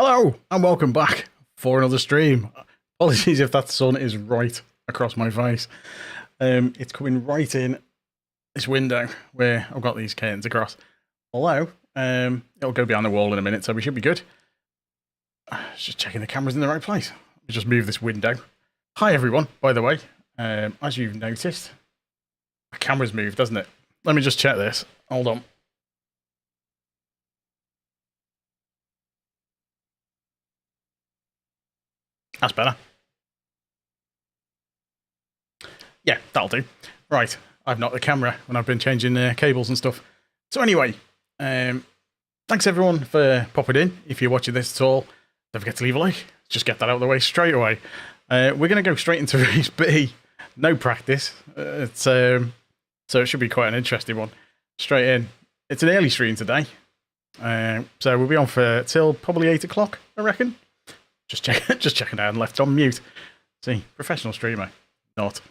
Hello and welcome back for another stream. Apologies if that sun is right across my face. It's coming right in this window where I've got these curtains across. Although, it'll go behind the wall in a minute, so we should be good. Just checking the camera's in the right place. Let me just move this window. Hi everyone, by the way. As you've noticed, the camera's moved, doesn't it? Let me just check this. Hold on. That's better. Yeah, that'll do. Right, I've knocked the camera when I've been changing cables and stuff. So anyway, thanks everyone for popping in. If you're watching this at all, don't forget to leave a like. Just get that out of the way straight away. We're going to go straight into race B. No practice. So it should be quite an interesting one. Straight in. It's an early stream today. So we'll be on for till probably 8 o'clock, I reckon. Just checking out and left on mute. See, professional streamer, not.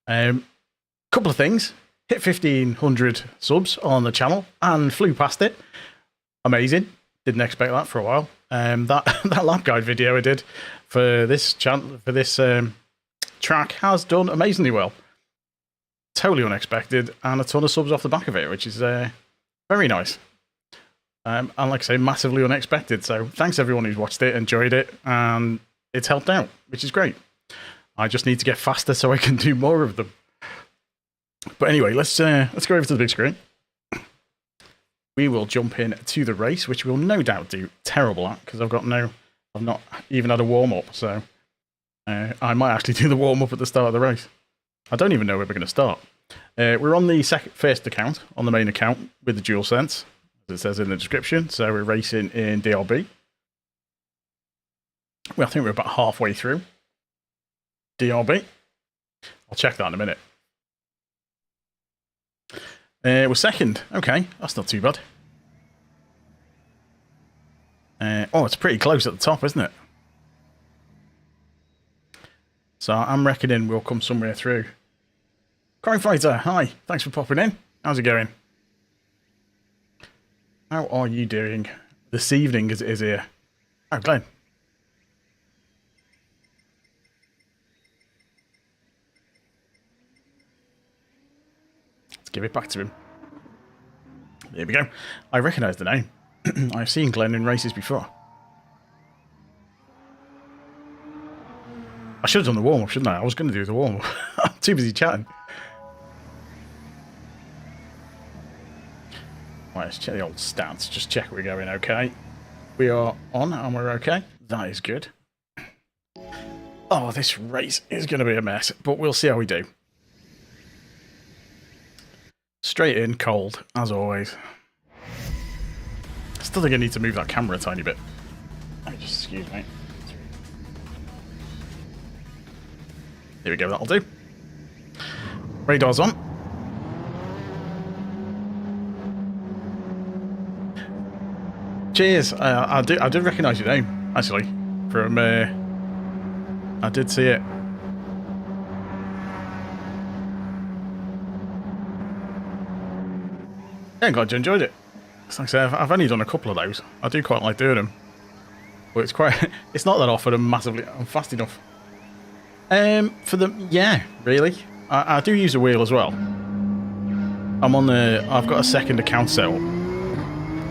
Couple of things. Hit 1,500 subs on the channel and flew past it. Amazing. Didn't expect that for a while. That lap guide video I did for this channel for this track has done amazingly well. Totally unexpected, and a ton of subs off the back of it, which is very nice. And like I say, massively unexpected. So thanks everyone who's watched it, enjoyed it, and it's helped out, which is great. I just need to get faster so I can do more of them. But anyway, let's go over to the big screen. We will jump in to the race, which we'll no doubt do terrible at because I've not even had a warm up. So I might actually do the warm up at the start of the race. I don't even know where we're going to start. We're on the first account, on the main account with the DualSense. As it says in the description, so we're racing in DRB. Well, I think we're about halfway through DRB. I'll check that in a minute. We're second. Okay, that's not too bad. Oh, it's pretty close at the top, isn't it? So I'm reckoning we'll come somewhere through. Crime Fighter, hi. Thanks for popping in. How's it going? How are you doing this evening as it is here? Oh, Glenn. Let's give it back to him. There we go. I recognise the name. I've seen Glenn in races before. I should have done the warm-up, shouldn't I? I was going to do the warm-up. I'm too busy chatting. Right, let's check the old stats. Just check we're going okay. We are on and we're okay. That is good. Oh, this race is going to be a mess, but we'll see how we do. Straight in, cold, as always. I still think I need to move that camera a tiny bit. Excuse me. Here we go, that'll do. Radar's on. Cheers. I did recognise your name actually from. I did see it. Yeah, I'm glad you enjoyed it. Like I say, I've only done a couple of those. I do quite like doing them, but it's quite. It's not that often. I'm fast enough. For them, yeah, really. I do use a wheel as well. I've got a second account set up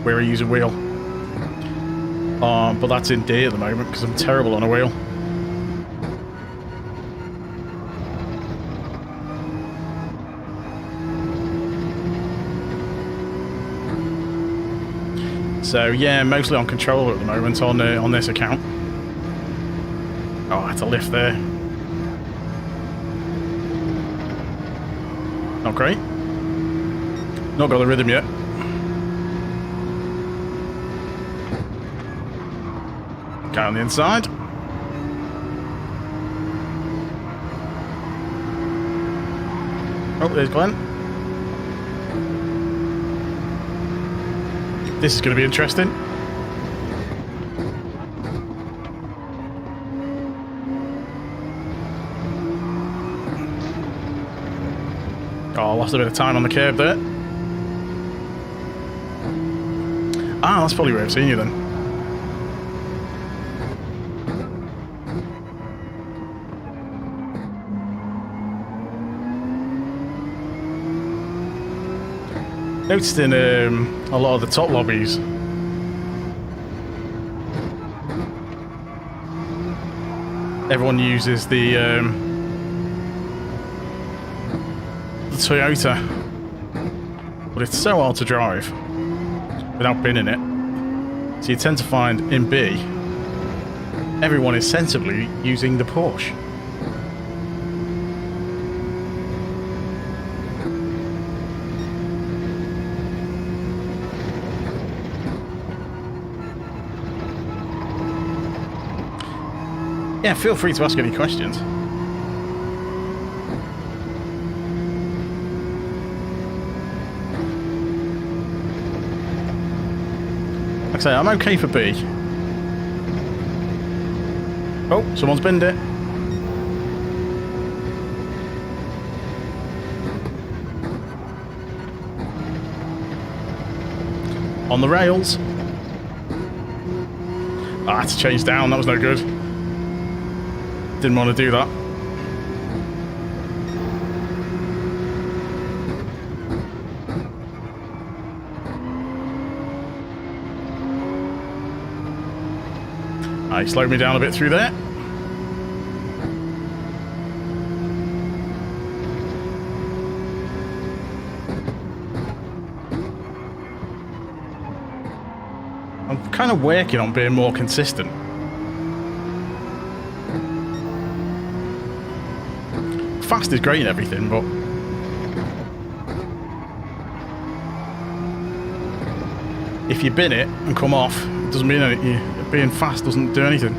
where I use a wheel. But that's in D at the moment because I'm terrible on a wheel. So yeah, mostly on controller at the moment on this account. Oh, I had to lift there. Not great. Not got the rhythm yet. Guy on the inside. Oh, there's Glenn. This is going to be interesting. Oh, I lost a bit of time on the curb there. Ah, that's probably where I've seen you then. Noticed in a lot of the top lobbies, everyone uses the Toyota, but it's so hard to drive without being in it. So you tend to find in B, everyone is sensibly using the Porsche. Yeah, feel free to ask any questions. Like I say, I'm okay for B. Oh, someone's binned it. On the rails. Ah, I had to change down, that was no good. Didn't want to do that. He slowed me down a bit through there. I'm kind of working on being more consistent. Fast is great and everything, but if you bin it and come off, it doesn't mean anything. Being fast doesn't do anything.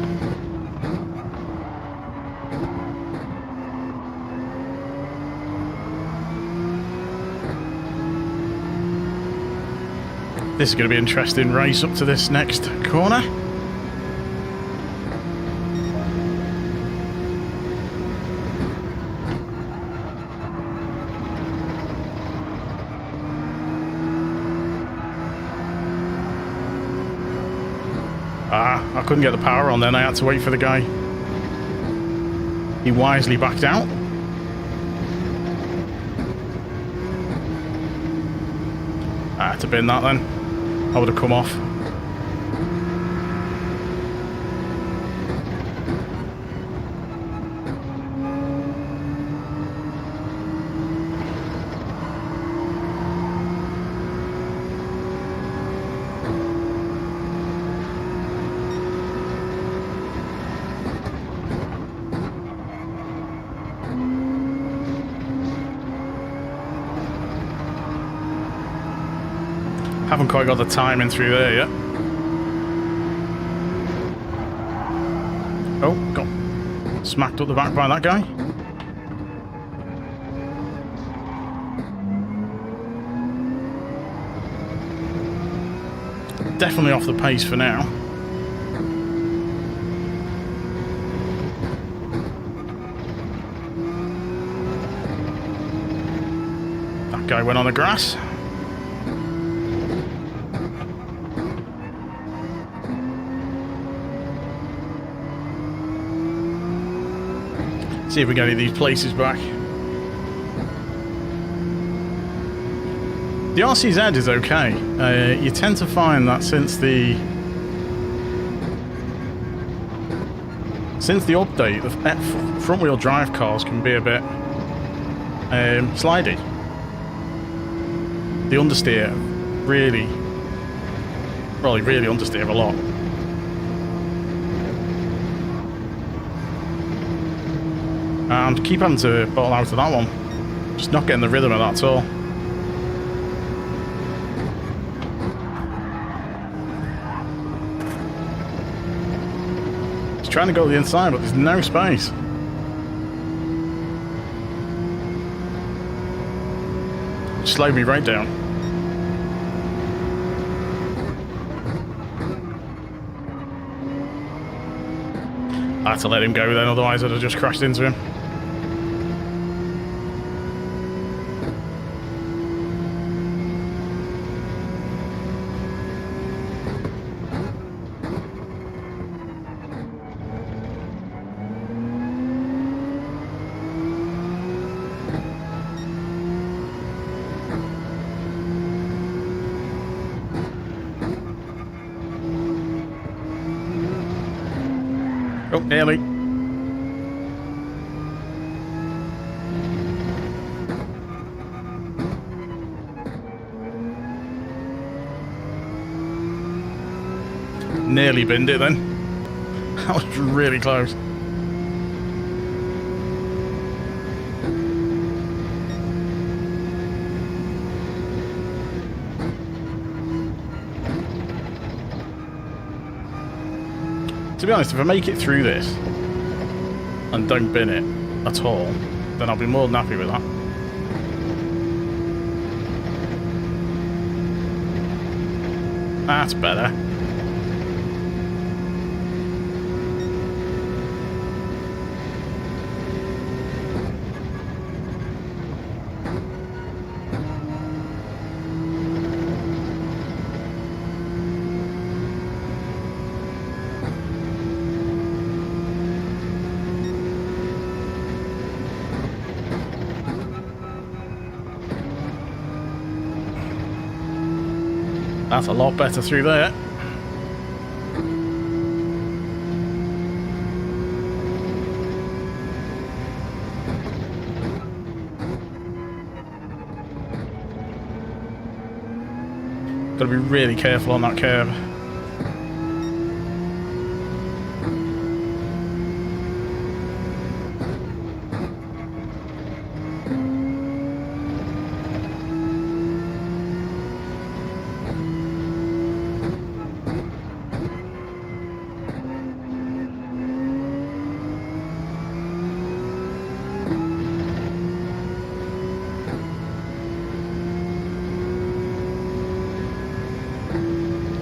This is going to be an interesting race up to this next corner. I couldn't get the power on then, I had to wait for the guy. He wisely backed out. I had to bin that then. I would have come off. Haven't quite got the timing through there yet. Oh, got smacked up the back by that guy. Definitely off the pace for now. That guy went on the grass. See if we get any of these places back. The RCZ is okay. You tend to find that since the update, the front-wheel drive cars can be a bit slidey. The understeer really understeer a lot. And keep having to bottle out of that one. Just not getting the rhythm of that at all. Just trying to go to the inside, but there's no space. Slowed me right down. I had to let him go then, otherwise I'd have just crashed into him. Oh, nearly. Nearly binned it then. That was really close. To be honest, if I make it through this and don't bin it at all, then I'll be more than happy with that. That's better. That's a lot better through there. Got to be really careful on that curve.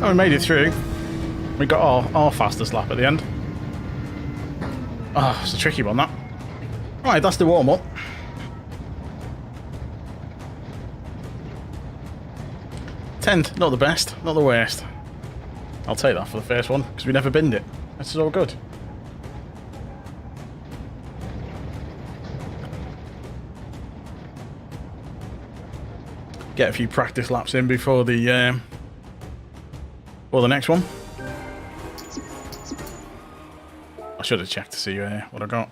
Oh, we made it through. We got our fastest lap at the end. Oh, it's a tricky one, that. Right, that's the warm-up. 10th, not the best, not the worst. I'll take that for the first one, because we never binned it. This is all good. Get a few practice laps in before the next one. I should have checked to see what I got.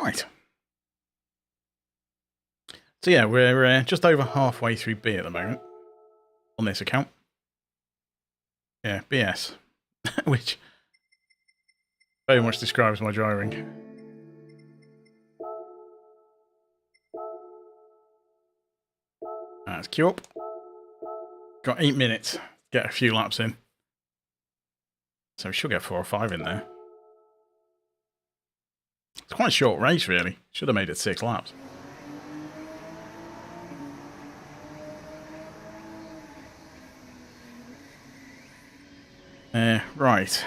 Right. So yeah, we're just over halfway through B at the moment on this account. Yeah, BS, which very much describes my driving. Let's queue up. Got 8 minutes to get a few laps in. So we should get 4 or 5 in there. It's quite a short race, really. Should have made it 6 laps. Right.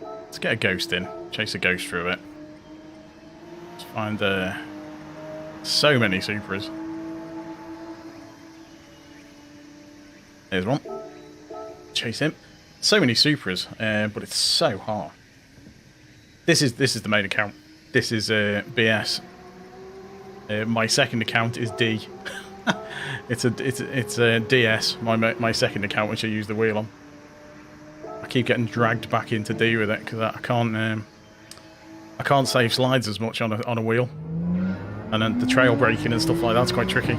Let's get a ghost in. Chase a ghost through it. Let's find so many Supras. There's one. Chase him. So many Supras, but it's so hard. This is the main account. This is BS. My second account is D. it's a DS. My second account, which I use the wheel on. I keep getting dragged back into D with it because I can't save slides as much on a wheel, and then the trail braking and stuff like that's quite tricky.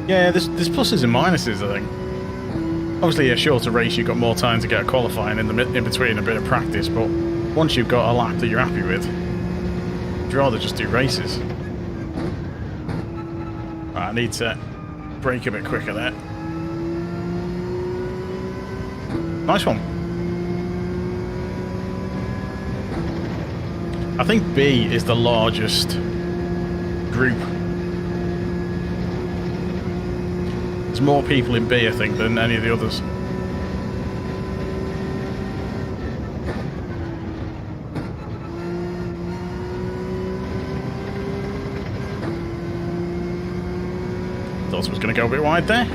Yeah, there's pluses and minuses, I think. Obviously, a shorter race, you've got more time to get a qualifying in between, a bit of practice, but once you've got a lap that you're happy with, you'd rather just do races. Right, I need to brake a bit quicker there. Nice one. I think B is the largest group. There's more people in B, I think, than any of the others. Thought it was going to go a bit wide there.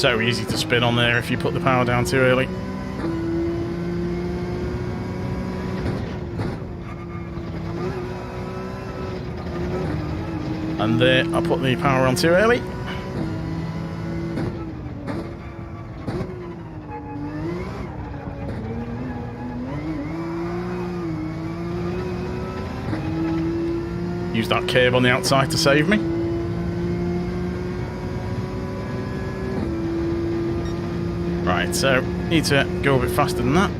so easy to spin on there if you put the power down too early. And there, I put the power on too early. Use that curb on the outside to save me. Right, so need to go a bit faster than that.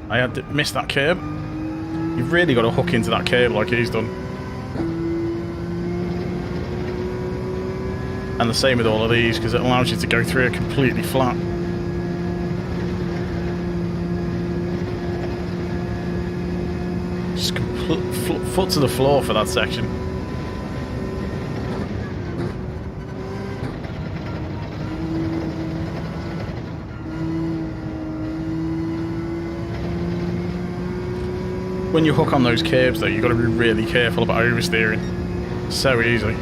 I had to miss that curb. You've really got to hook into that curb like he's done. And the same with all of these, because it allows you to go through it completely flat. Just foot to the floor for that section. When you hook on those curbs though, you've got to be really careful about oversteering. So easy.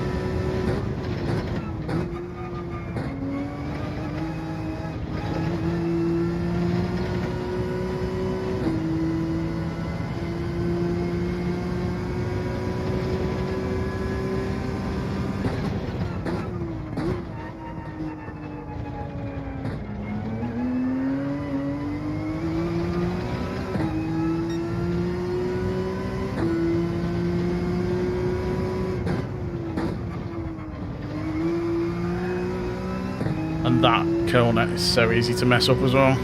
And that corner is so easy to mess up as well.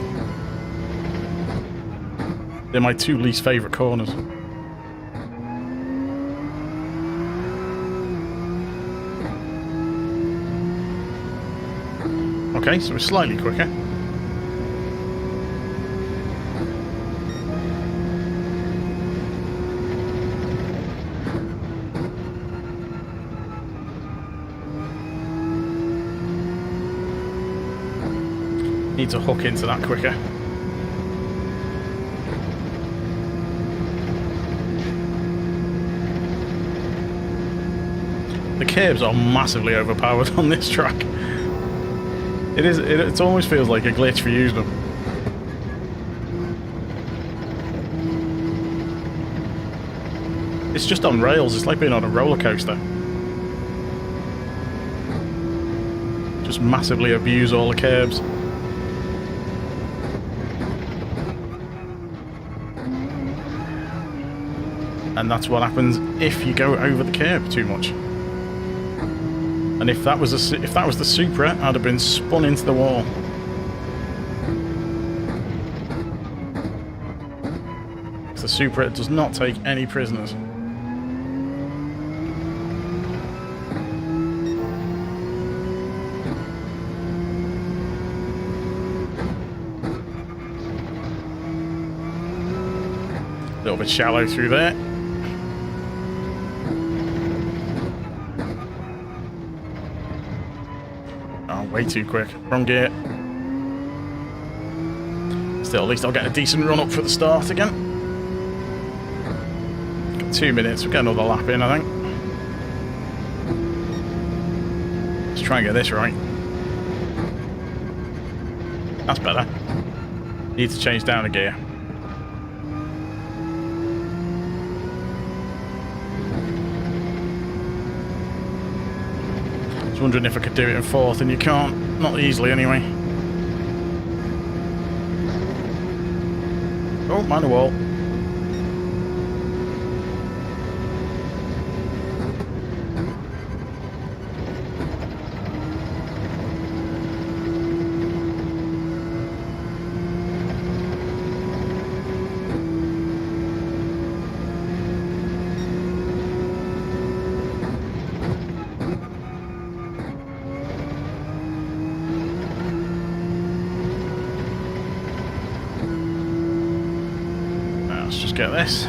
They're my two least favourite corners. Okay, so we're slightly quicker. Need to hook into that quicker. The curbs are massively overpowered on this track. It almost feels like a glitch for using them. It's just on rails, it's like being on a roller coaster. Just massively abuse all the curbs. And that's what happens if you go over the curb too much. And if that was the Supra, I'd have been spun into the wall. Because the Supra does not take any prisoners. A little bit shallow through there. Way too quick. Wrong gear. Still, at least I'll get a decent run up for the start again. Got 2 minutes. We'll get another lap in, I think. Let's try and get this right. That's better. Need to change down a gear. I was wondering if I could do it in fourth, and you can't. Not easily, anyway. Oh, mind the wall. Let's just get this.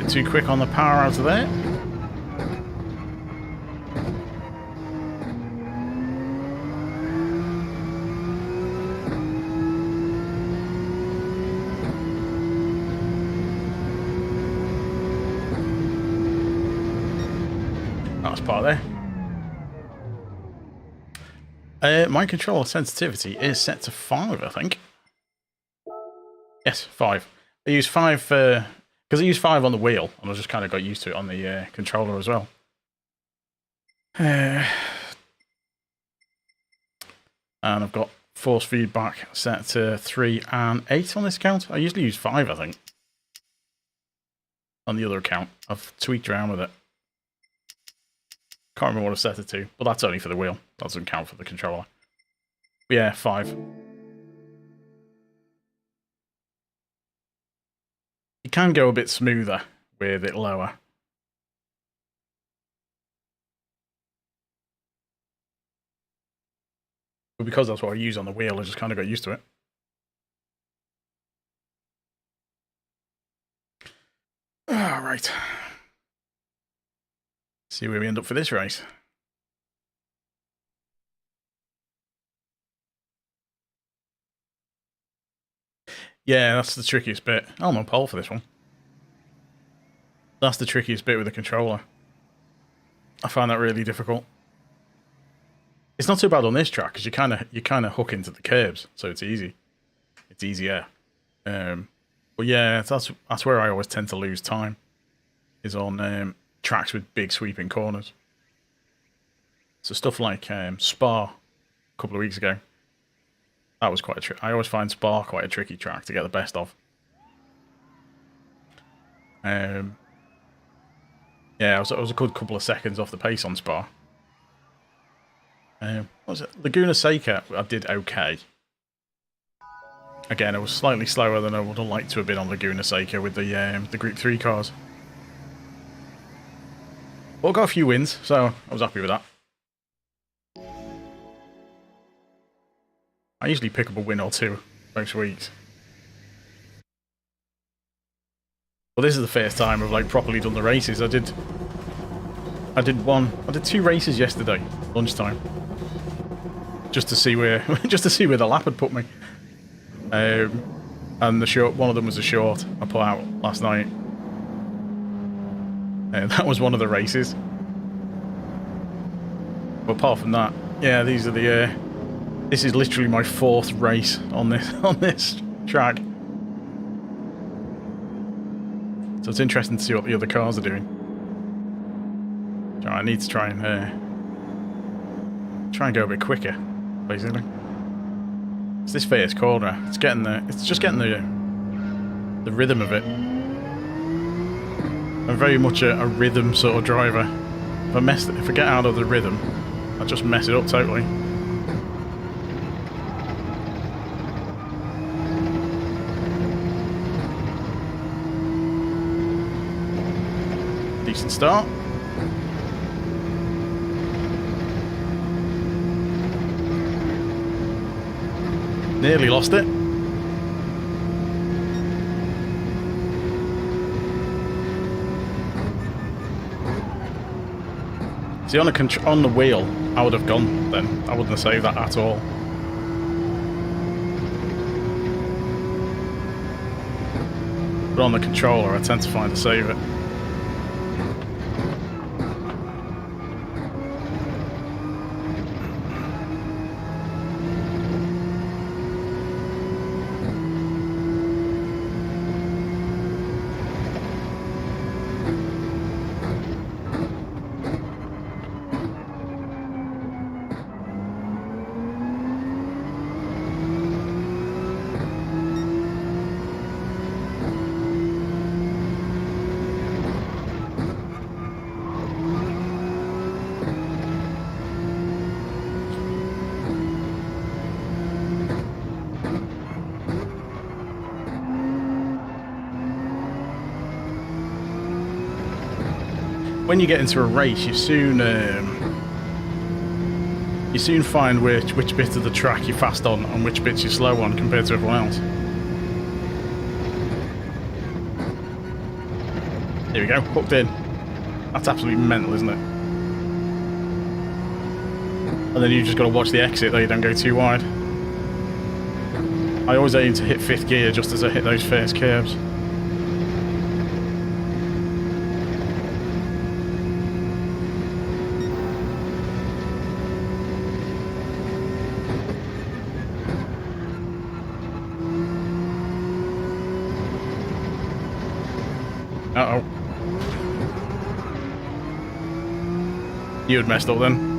bit too quick on the power out of there. That's part there. My controller sensitivity is set to 5, I think. Yes, 5. I use 5 for... Because I use 5 on the wheel, and I just kind of got used to it on the controller as well. And I've got force feedback set to 3 and 8 on this account. I usually use 5, I think. On the other account. I've tweaked around with it. Can't remember what I've set it to, but that's only for the wheel. That doesn't count for the controller. But yeah, 5. You can go a bit smoother with it lower. But because that's what I use on the wheel, I just kind of got used to it. All right. See where we end up for this race. Yeah, that's the trickiest bit. I'm on pole for this one. That's the trickiest bit with the controller. I find that really difficult. It's not too bad on this track because you kind of hook into the curbs, so it's easy. It's easier. But yeah, that's where I always tend to lose time. Is on tracks with big sweeping corners. So stuff like Spa a couple of weeks ago. That was quite a trick. I always find Spa quite a tricky track to get the best of. Yeah, I was a good couple of seconds off the pace on Spa. What was it? Laguna Seca, I did okay. Again, I was slightly slower than I would have liked to have been on Laguna Seca with the Group 3 cars. But I got a few wins, so I was happy with that. I usually pick up a win or two most weeks. Well, this is the first time I've like properly done the races. I did 2 races yesterday, lunchtime. Just to see where the lap had put me. And one of them was a short I put out last night. That was one of the races. But apart from that, yeah, these are the this is literally my 4th race on this track. So it's interesting to see what the other cars are doing. So I need to try and go a bit quicker, basically. It's this first corner. It's just getting the rhythm of it. I'm very much a rhythm sort of driver. If I get out of the rhythm, I just mess it up totally. Decent start. Nearly lost it. See, on the wheel, I would have gone then. I wouldn't have saved that at all. But on the controller, I tend to find to save it. When you get into a race, you soon find which bit of the track you're fast on and which bits you're slow on compared to everyone else. Here we go, hooked in. That's absolutely mental, isn't it? And then you just got to watch the exit, though you don't go too wide. I always aim to hit 5th gear just as I hit those first curves. Uh-oh. You had messed up then.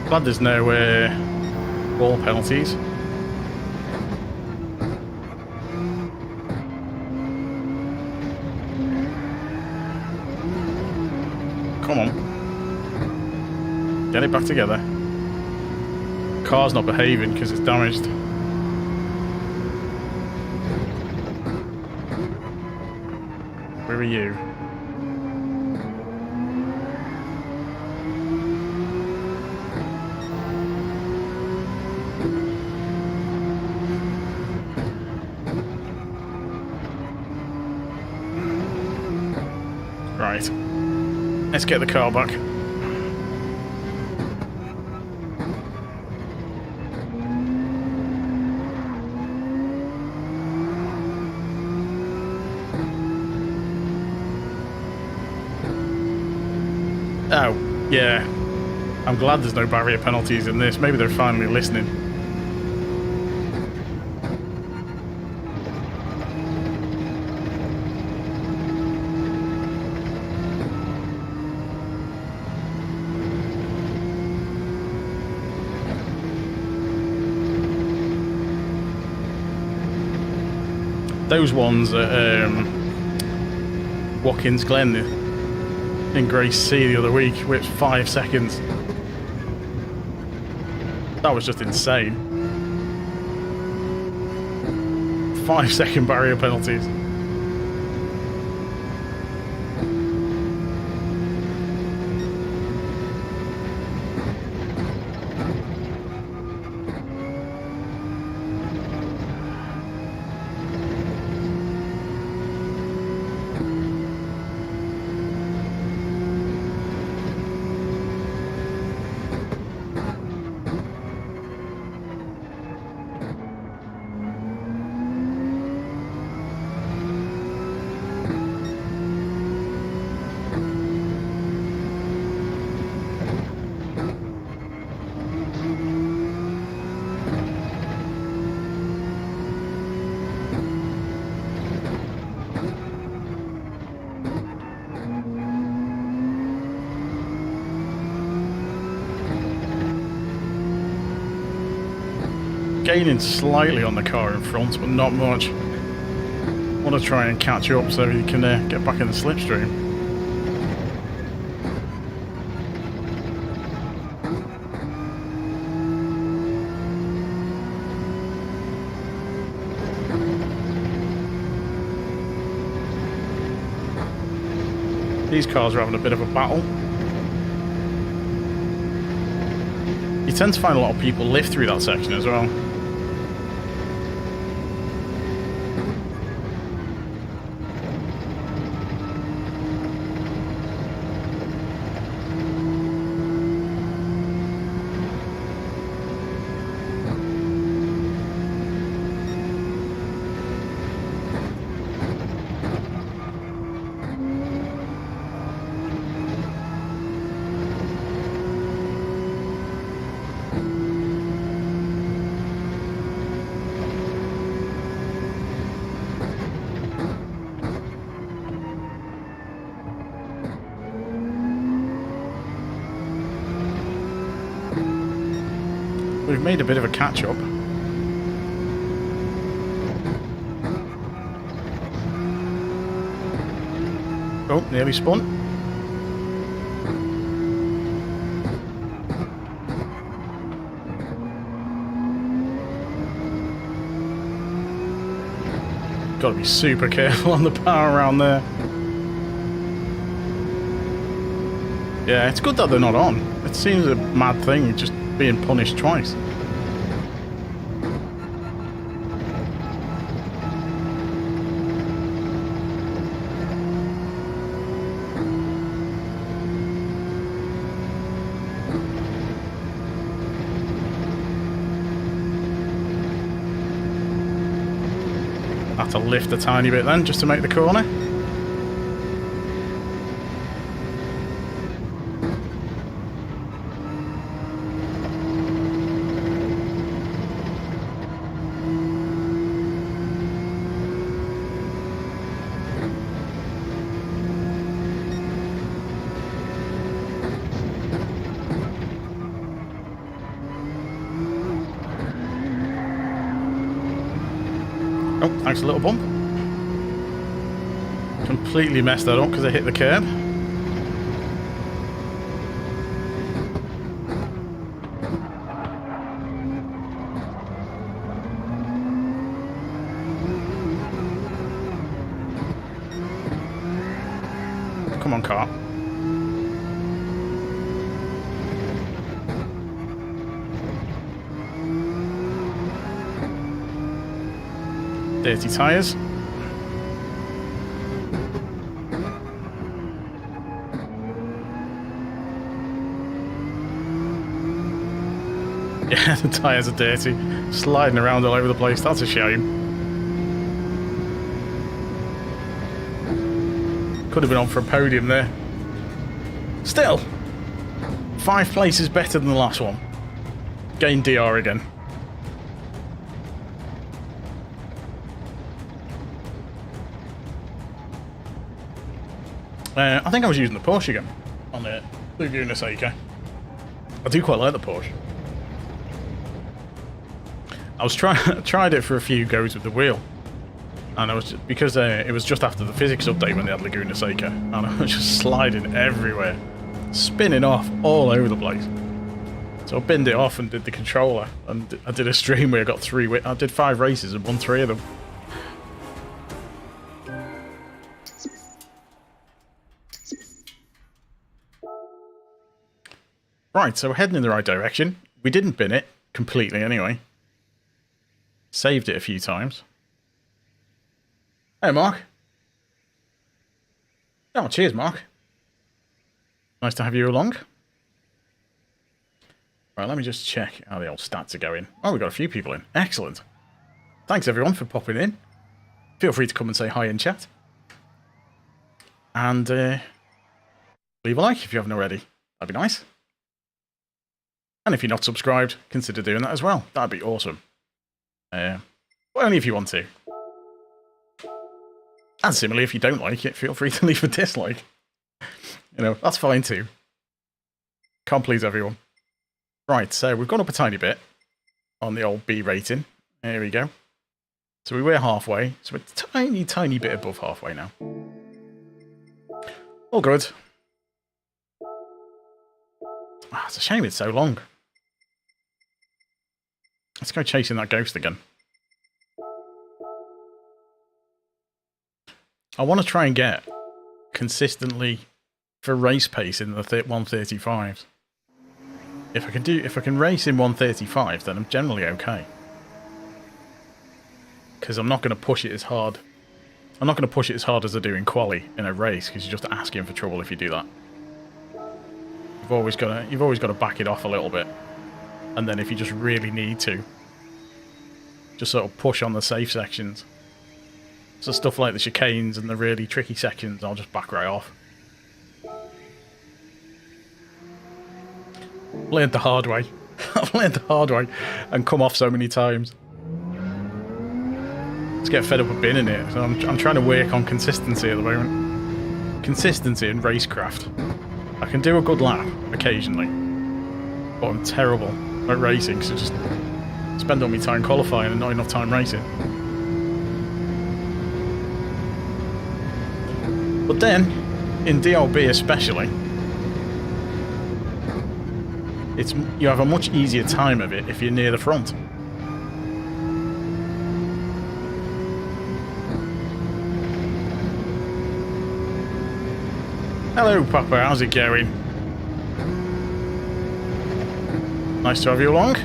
Glad there's no wall penalties. Come on. Get it back together. Car's not behaving because it's damaged. Where are you? Right. Let's get the car back. Oh, yeah. I'm glad there's no barrier penalties in this. Maybe they're finally listening. Those ones at Watkins Glen in Grace C the other week, which 5 seconds. That was just insane. 5-second barrier penalties. Gaining slightly on the car in front, but not much. Want to try and catch up so you can get back in the slipstream. These cars are having a bit of a battle. You tend to find a lot of people lift through that section as well. We've made a bit of a catch-up. Oh, nearly spun. Got to be super careful on the power around there. Yeah, it's good that they're not on. It seems a mad thing, just being punished twice. had to lift a tiny bit then just to make the corner. Oh, thanks, a little bump. Completely messed that up because I hit the curb. Come on, car. Dirty tyres. Yeah, the tyres are dirty. Sliding around all over the place. That's a shame. Could have been on for a podium there. Still, 5 places better than the last one. Gain DR again. I think I was using the Porsche again on the Laguna Seca. I do quite like the Porsche. I was tried it for a few goes with the wheel, and I was because it was just after the physics update when they had Laguna Seca, and I was just sliding everywhere, spinning off all over the place. So I binned it off and did the controller, and I did a stream where I got I did 5 races and won 3 of them. Right, so we're heading in the right direction. We didn't bin it completely anyway. Saved it a few times. Hey, Mark. Oh, cheers, Mark. Nice to have you along. Right, let me just check how the old stats are going. Oh, we've got a few people in. Excellent. Thanks, everyone, for popping in. Feel free to come and say hi in chat. And leave a like if you haven't already. That'd be nice. And if you're not subscribed, consider doing that as well. That'd be awesome. But only if you want to. And similarly, if you don't like it, feel free to leave a dislike. You know, that's fine too. Can't please everyone. Right, so we've gone up a tiny bit on the old B rating. There we go. So we were halfway. So we're a tiny bit above halfway now. All good. Ah, it's a shame it's so long. Let's go chasing that ghost again. I want to try and get consistently for race pace in the 135s. If I can race in 135, then I'm generally okay. Because I'm not going to push it as hard. I'm not going to push it as hard as I do in quali in a race, because you're just asking for trouble if you do that. You've always got to back it off a little bit. And then if you just really need to, just sort of push on the safe sections. So stuff like the chicanes and the really tricky sections, I'll just back right off. I've learned the hard way. I've learned the hard way and come off so many times. Just get fed up with binning it. So I'm trying to work on consistency at the moment. Consistency in Racecraft. I can do a good lap occasionally, but I'm terrible at racing, so just spend all my time qualifying and not enough time racing. But then, in DLB especially, you have a much easier time of it if you're near the front. Hello, Papa. How's it going? Nice to have you along.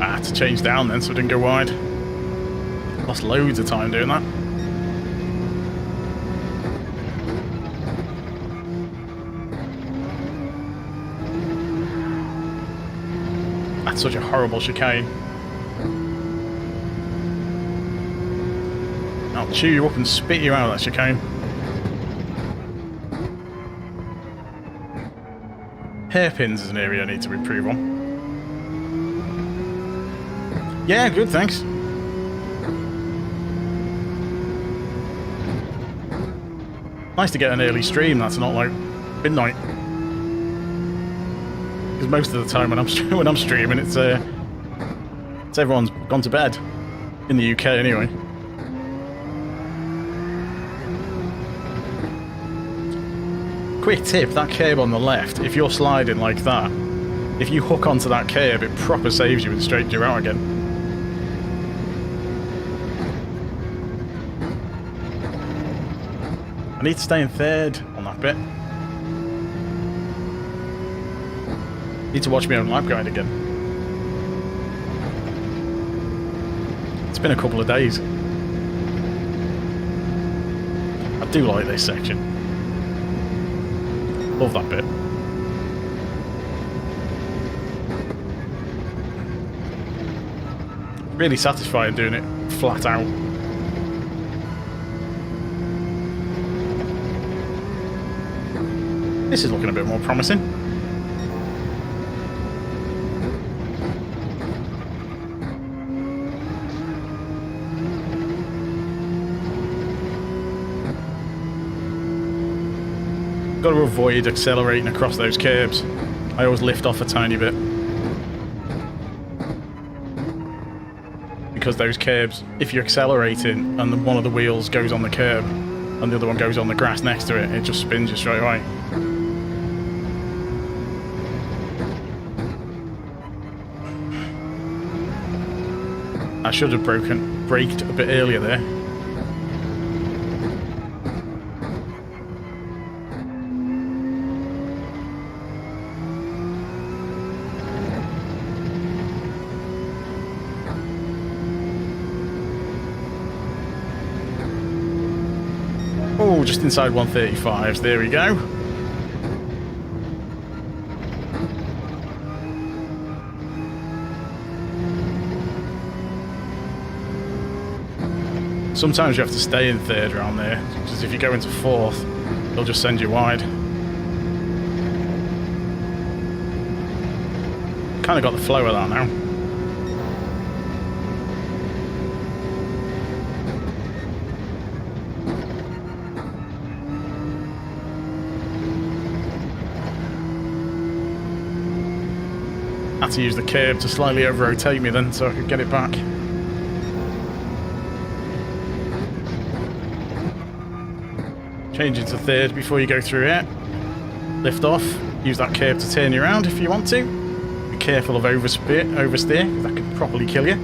I had to change down then so it didn't go wide. Lost loads of time doing that. That's such a horrible chicane. I'll chew you up and spit you out of that chicane. Hairpins is an area I need to improve on. Yeah, good, thanks. Nice to get an early stream that's not like midnight. Because most of the time when I'm streaming, it's everyone's gone to bed in the UK anyway. Quick tip: that curb on the left, if you're sliding like that, if you hook onto that curb, it proper saves you and straightens you out again. I need to stay in third on that bit. Need to watch my own lap guide again. It's been a couple of days. I do like this section. Love that bit. Really satisfying doing it flat out. This is looking a bit more promising. Got to avoid accelerating across those curbs. I always lift off a tiny bit. Because those curbs, if you're accelerating and one of the wheels goes on the curb and the other one goes on the grass next to it, it just spins you straight away. I should have braked a bit earlier there. Oh, just inside 135s. There we go. Sometimes you have to stay in third around there, because if you go into fourth, they'll just send you wide. Kind of got the flow of that now. Had to use the curb to slightly over-rotate me then, so I could get it back. Change into third before you go through it. Lift off. Use that curb to turn you around if you want to. Be careful of oversteer, because that could properly kill you.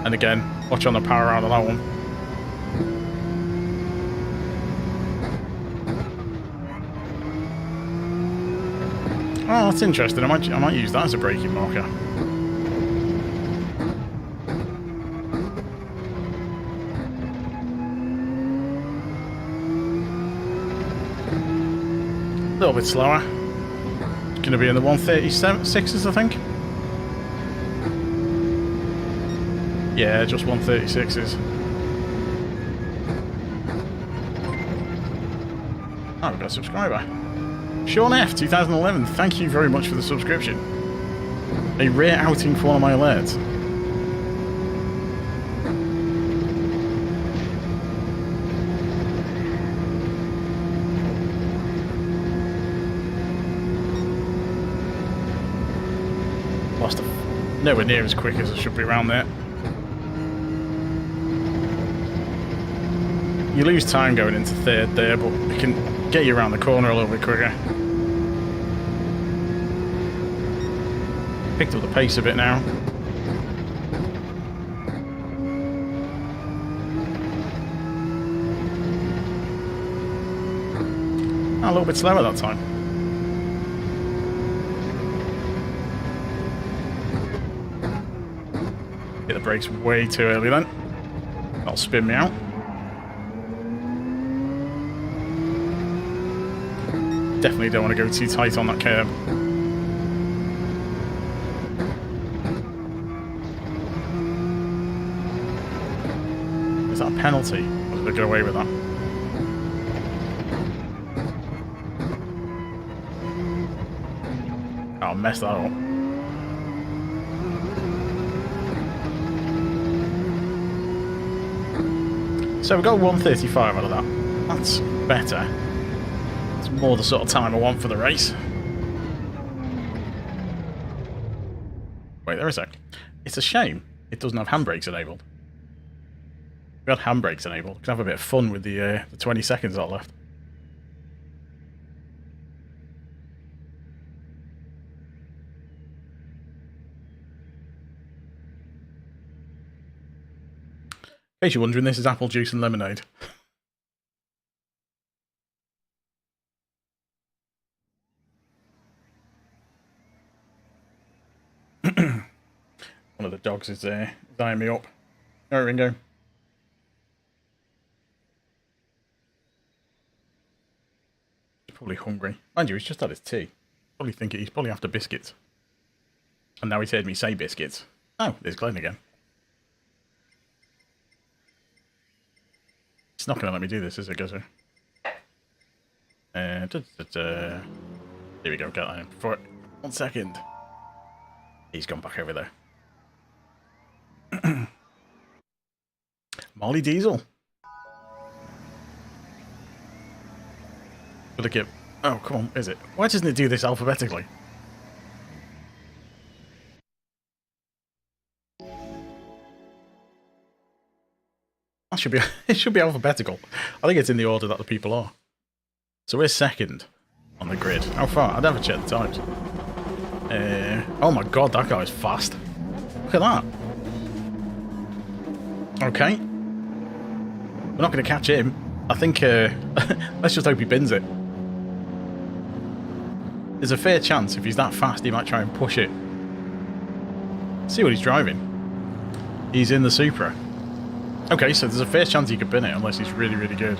And again, watch on the power out of that one. Oh, that's interesting. I might use that as a braking marker. A little bit slower. It's going to be in the 136s, I think. Yeah, just 136s. Oh, we've got a subscriber. Sean F, 2011, thank you very much for the subscription. A rare outing for one of my alerts. Lost nowhere near as quick as I should be around there. You lose time going into third there, but it can get you around the corner a little bit quicker. Picked up the pace a bit now. A little bit slower that time. Hit the brakes way too early then. That'll spin me out. Definitely don't want to go too tight on that curb. Is that a penalty? Or did they get away with that? I'll mess that up. So we got 135 out of that. That's better. It's more the sort of time I want for the race. Wait, there is a... It's a shame it doesn't have handbrakes enabled. If we had handbrakes enabled, we could have a bit of fun with the 20 seconds that are left. In case you're wondering, this is apple juice and lemonade. One of the dogs is eyeing me up. All right, Ringo. He's probably hungry. Mind you, he's just had his tea. He's probably after biscuits. And now he's heard me say biscuits. Oh, there's Glenn again. It's not going to let me do this, is it, Guzzer? Here we go, get that in. For 1 second. He's gone back over there. Molly Diesel. Look at... Oh, come on, is it? Why doesn't it do this alphabetically? That should be... It should be alphabetical. I think it's in the order that the people are. So we're second on the grid. How far? I'd never check the times. Oh my god, that guy's fast. Look at that. Okay. We're not going to catch him. I think, let's just hope he bins it. There's a fair chance if he's that fast he might try and push it. See what he's driving. He's in the Supra. Okay, so there's a fair chance he could bin it unless he's really, really good.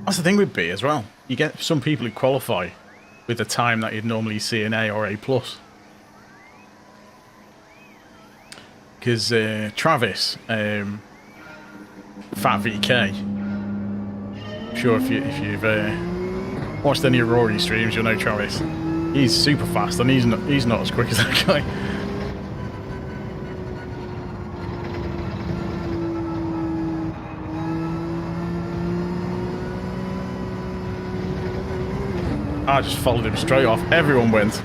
That's the thing with B as well. You get some people who qualify with the time that you'd normally see an A or A+. Because Travis, Fat VK, I'm sure if you've watched any of Rory streams, you'll know Travis. He's super fast, and he's not as quick as that guy. I just followed him straight off. Everyone went.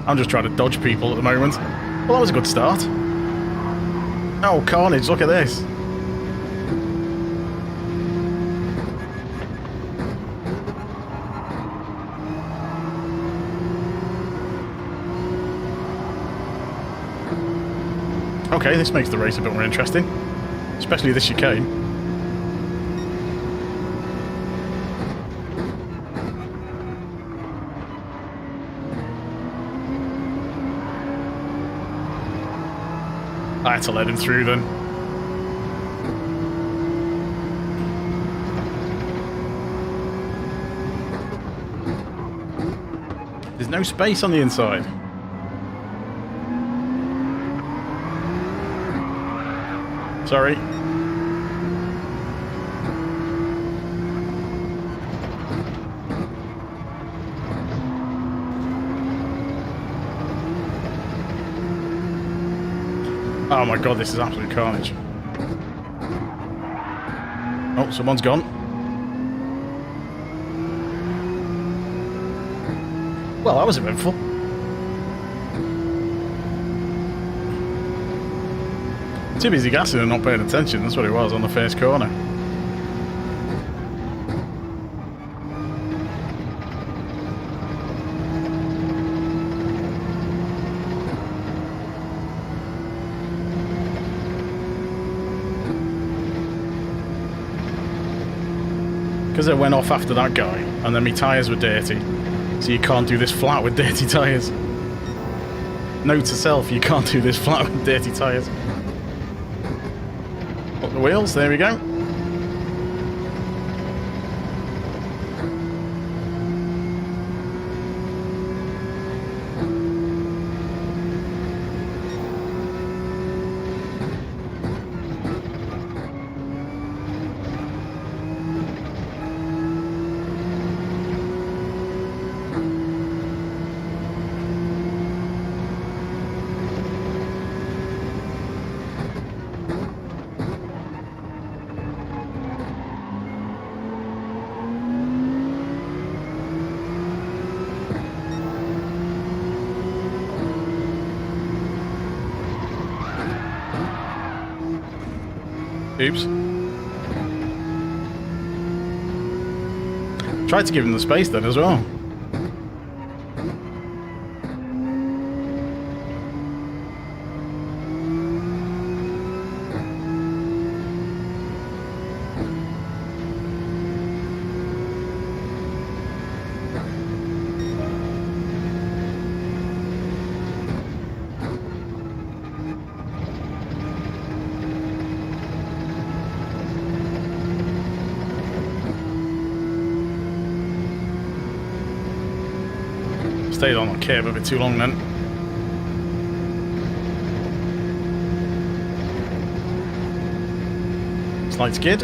I'm just trying to dodge people at the moment. Well, that was a good start. Oh, carnage, look at this. Okay, this makes the race a bit more interesting. Especially this chicane. I had to let him through then. There's no space on the inside. Sorry. Oh my god, this is absolute carnage. Oh, someone's gone. Well, that was eventful. Too busy gassing and not paying attention, that's what it was on the first corner. because it went off after that guy, and then my tyres were dirty, so you can't do this flat with dirty tyres. Note to self, you can't do this flat with dirty tyres. Up the wheels, there we go. Oops. Tried to give him the space then as well. Stayed on that curve a bit too long then. Slight skid.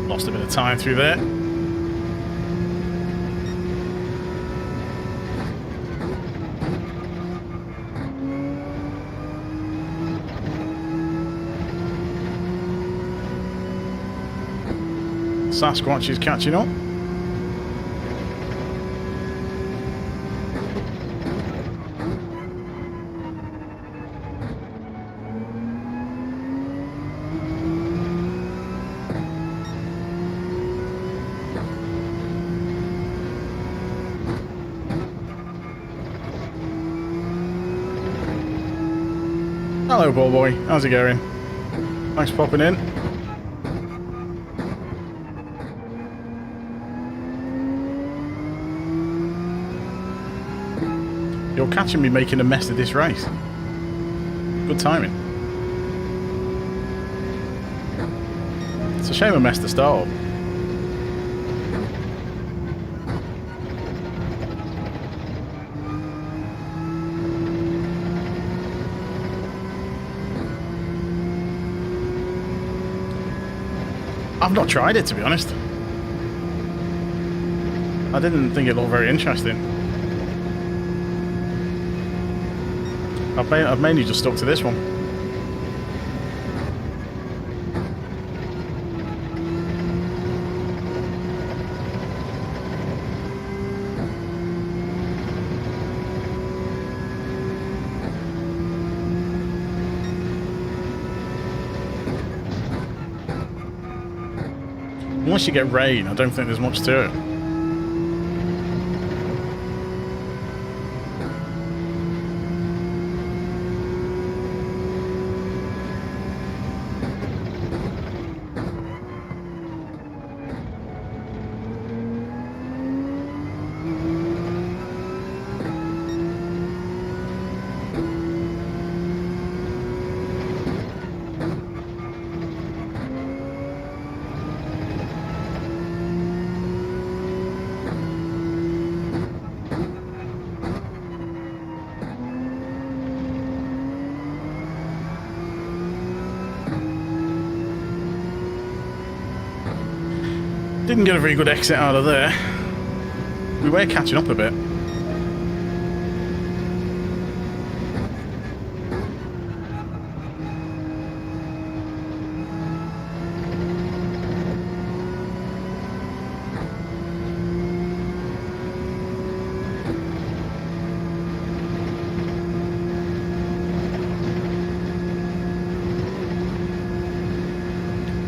Lost a bit of time through there. Sasquatch is catching up. Hello, ball boy. How's it going? Thanks for popping in. You're catching me making a mess of this race. Good timing. It's a shame I messed the start up. I've not tried it, to be honest. I didn't think it looked very interesting. I've mainly just stuck to this one. Once you get rain, I don't think there's much to it. Didn't get a very good exit out of there. We were catching up a bit.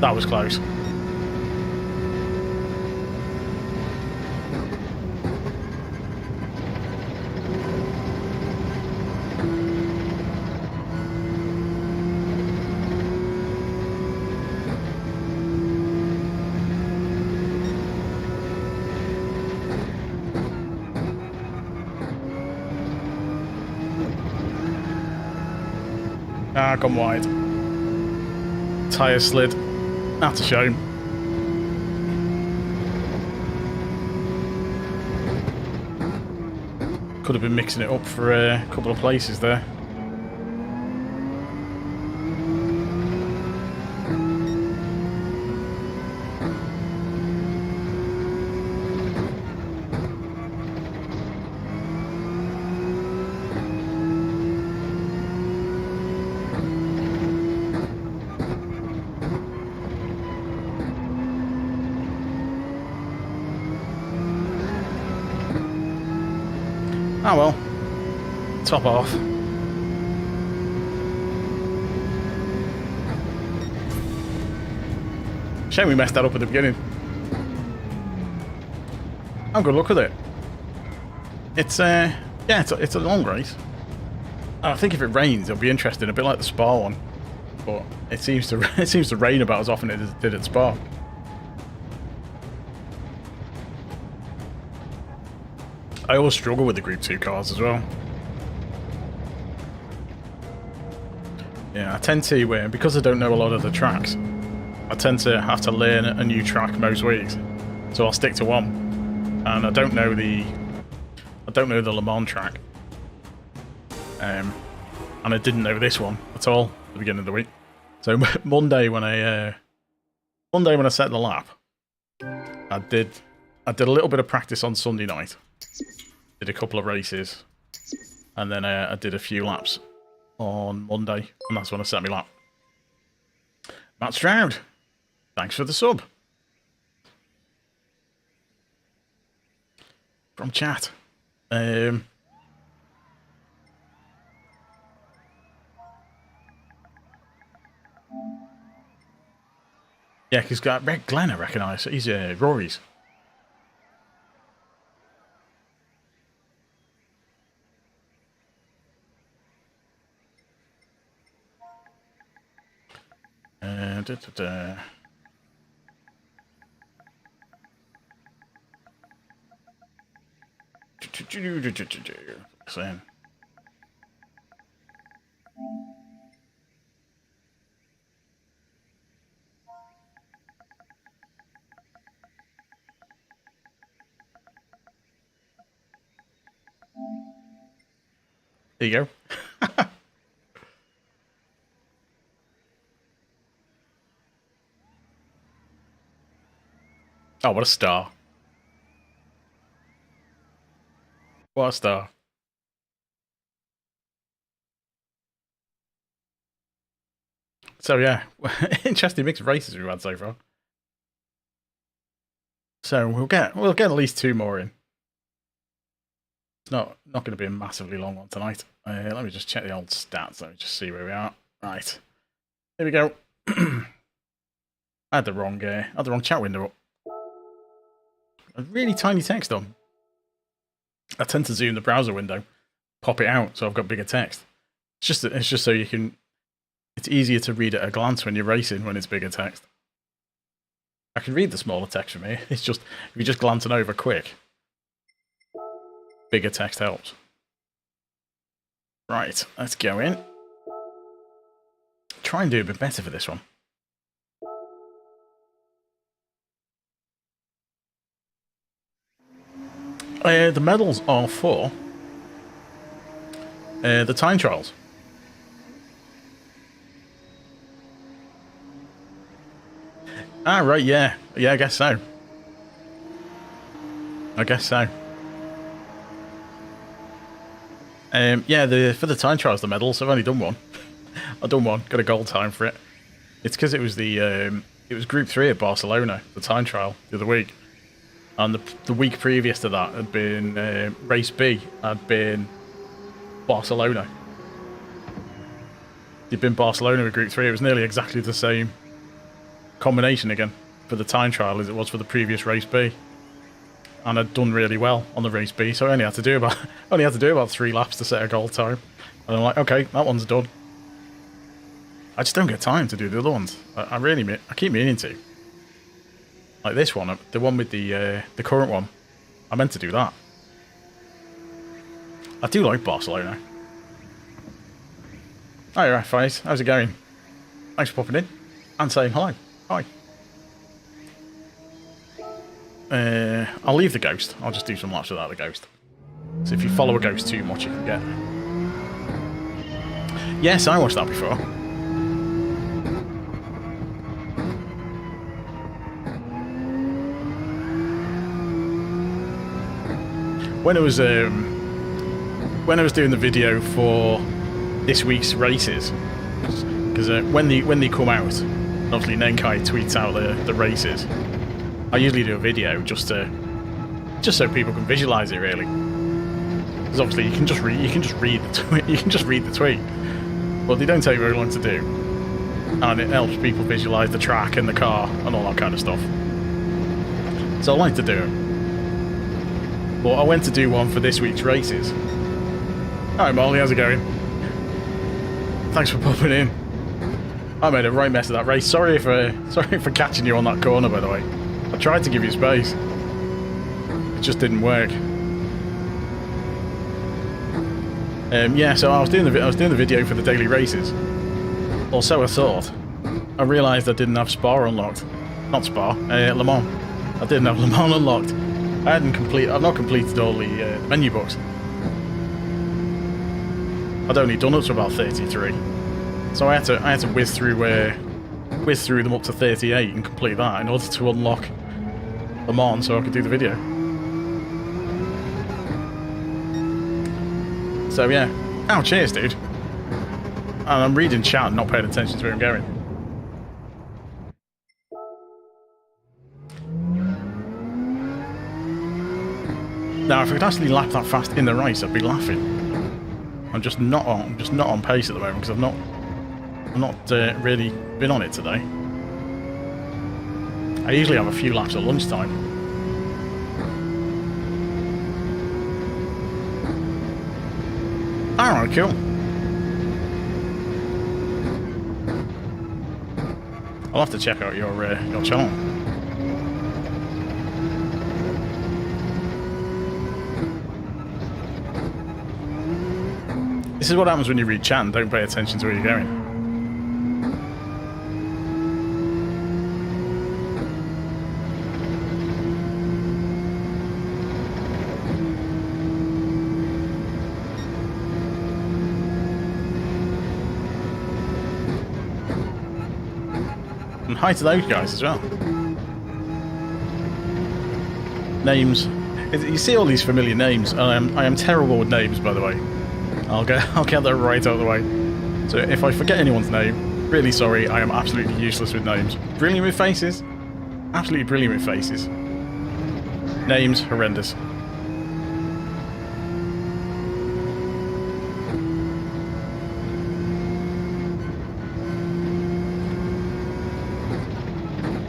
That was close. Ah, gone wide. Tyre slid. That's a shame. Could have been mixing it up for a couple of places there. Oh well, top off. Shame we messed that up at the beginning. I'm good luck with it. It's yeah, it's a long race. I think if it rains, it'll be interesting, a bit like the Spa one. But it seems to rain about as often as it did at Spa. I always struggle with the Group 2 cars as well. Yeah, I tend to, because I don't know a lot of the tracks, I tend to have to learn a new track most weeks. So I'll stick to one. And I don't know the Le Mans track. And I didn't know this one at all at the beginning of the week. So Monday when I set the lap, I did a little bit of practice on Sunday night. Did a couple of races, and then I did a few laps on Monday, and that's when I set my lap. Matt Stroud, thanks for the sub. From chat. Yeah, he's got Red Glenn, I recognise. He's Rory's. Saying. There you go. Oh, what a star. What a star. So yeah, interesting mix of races we've had so far. So we'll get at least 2 more in. It's not going to be a massively long one tonight. Let me just check the old stats. Let me just see where we are. Right, here we go. I had the wrong chat window up. A really tiny text on. I tend to zoom the browser window, pop it out, so I've got bigger text. It's just so you can. It's easier to read at a glance when you're racing when it's bigger text. I can read the smaller text from here. It's just if you're just glancing over quick, bigger text helps. Right, let's go in. Try and do a bit better for this one. The medals are for the time trials. Ah, right, yeah. Yeah, I guess so. Yeah, for the time trials, the medals, I've only done one. I've done one, got a gold time for it. It's because it was Group 3 at Barcelona, the time trial, the other week. And the week previous to that had been Race B, had been Barcelona. It'd been Barcelona with Group 3. It was nearly exactly the same combination again for the time trial as it was for the previous Race B. And I'd done really well on the Race B, so I only had to do about 3 laps to set a gold time. And I'm like, okay, that one's done. I just don't get time to do the other ones. I keep meaning to. Like this one, the one with the current one. I meant to do that. I do like Barcelona. Hi, Raphael. How's it going? Thanks for popping in and saying hello. Hi. I'll leave the ghost. I'll just do some laps without the ghost. So if you follow a ghost too much, you can get... Yes, I watched that before. When I was doing the video for this week's races, because when they come out, obviously Nenkai tweets out the races. I usually do a video just so people can visualize it, really. Because obviously you can just read the tweet. You can just read the tweet, but they don't take very long to do, and it helps people visualize the track and the car and all that kind of stuff. So I like to do it. But I went to do one for this week's races. Hi Molly, how's it going? Thanks for popping in. I made a right mess of that race. Sorry for catching you on that corner, by the way. I tried to give you space. It just didn't work. Yeah, so I was doing the video for the daily races. Or so I thought. I realised I didn't have Spa unlocked. Not Spa, Le Mans. I didn't have Le Mans unlocked. I've not completed all the menu books. I'd only done up to about 33. So I had to whiz through them up to 38 and complete that in order to unlock Le Mans so I could do the video. So yeah. Oh, cheers, dude. And I'm reading chat and not paying attention to where I'm going. Now, if I could actually lap that fast in the race, I'd be laughing. I'm just not on pace at the moment because I've not really been on it today. I usually have a few laps at lunchtime. Alright, cool. I'll have to check out your channel. This is what happens when you read chat and don't pay attention to where you're going. And hi to those guys as well. Names. You see all these familiar names, and I am terrible with names, by the way. I'll get that right out of the way. So if I forget anyone's name, really sorry, I am absolutely useless with names. Brilliant with faces. Absolutely brilliant with faces. Names, horrendous.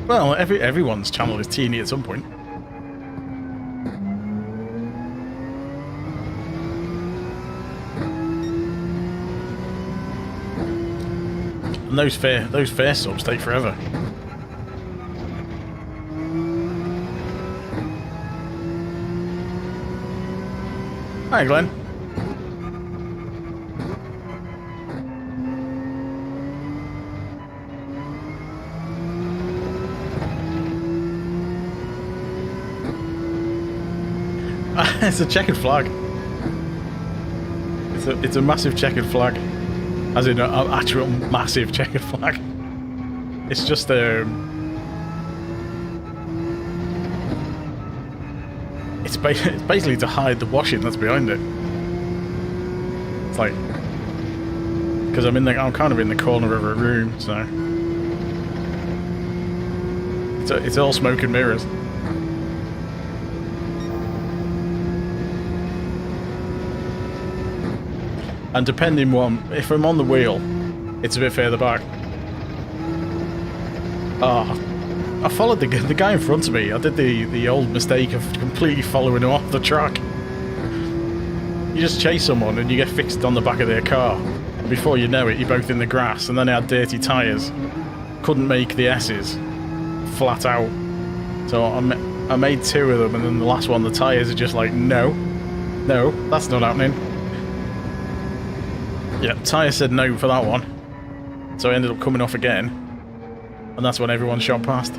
Well, everyone's channel is teeny at some point. And those fair subs take forever. Hi, Glenn. It's a checkered flag. It's a massive checkered flag. As in an actual massive checkered flag. It's just it's basically to hide the washing that's behind it. It's like, because I'm kind of in the corner of a room, so it's all smoke and mirrors. And depending on if I'm on the wheel, it's a bit further back. I followed the guy in front of me. I did the old mistake of completely following him off the track. You just chase someone and you get fixed on the back of their car. And before you know it, you're both in the grass. And then I had dirty tyres. Couldn't make the S's. Flat out. So I made two of them, and then the last one, the tyres are just like, no, that's not happening. Yeah, tyre said no for that one. So I ended up coming off again. And that's when everyone shot past.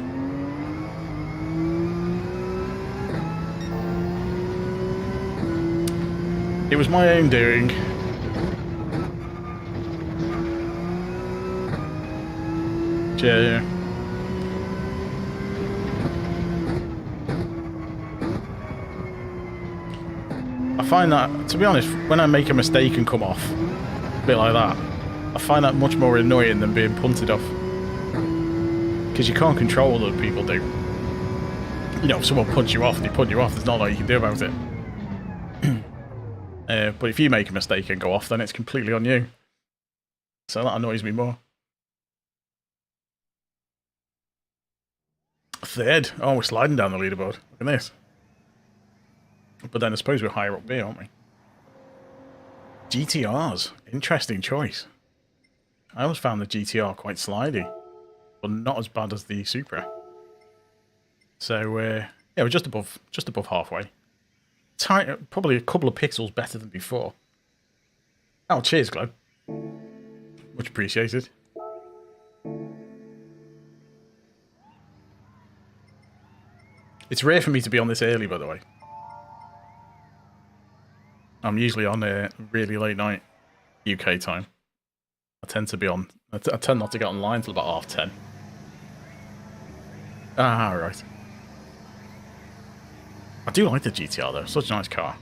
It was my own doing. Yeah. I find that, to be honest, when I make a mistake and come off, a bit like that, I find that much more annoying than being punted off. Because you can't control what other people do. You know, if someone punts you off, they punt you off, there's not a lot you can do about it. But if you make a mistake and go off, then it's completely on you. So that annoys me more. Third. Oh, we're sliding down the leaderboard. Look at this. But then I suppose we're higher up here, aren't we? GTRs. Interesting choice. I always found the GTR quite slidey, but not as bad as the Supra. So, yeah, we're just above halfway. Probably a couple of pixels better than before. Oh, cheers, Glow. Much appreciated. It's rare for me to be on this early, by the way. I'm usually on a really late night UK time. I tend to be on. I tend not to get online till about 10:30. Ah, right. I do like the GTR though. Such a nice car.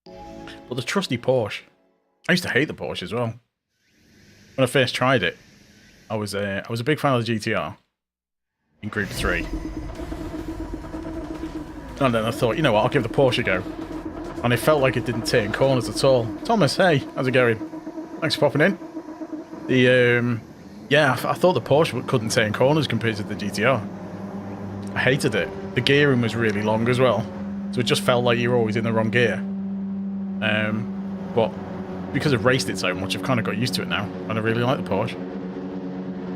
But the trusty Porsche. I used to hate the Porsche as well. When I first tried it, I was a big fan of the GTR in Gr.3. And then I thought, you know what, I'll give the Porsche a go. And it felt like it didn't turn corners at all. Thomas, hey, how's it going? Thanks for popping in. Yeah, I thought the Porsche couldn't turn corners compared to the GTR. I hated it. The gearing was really long as well. So it just felt like you were always in the wrong gear. But because I've raced it so much, I've kind of got used to it now. And I really like the Porsche.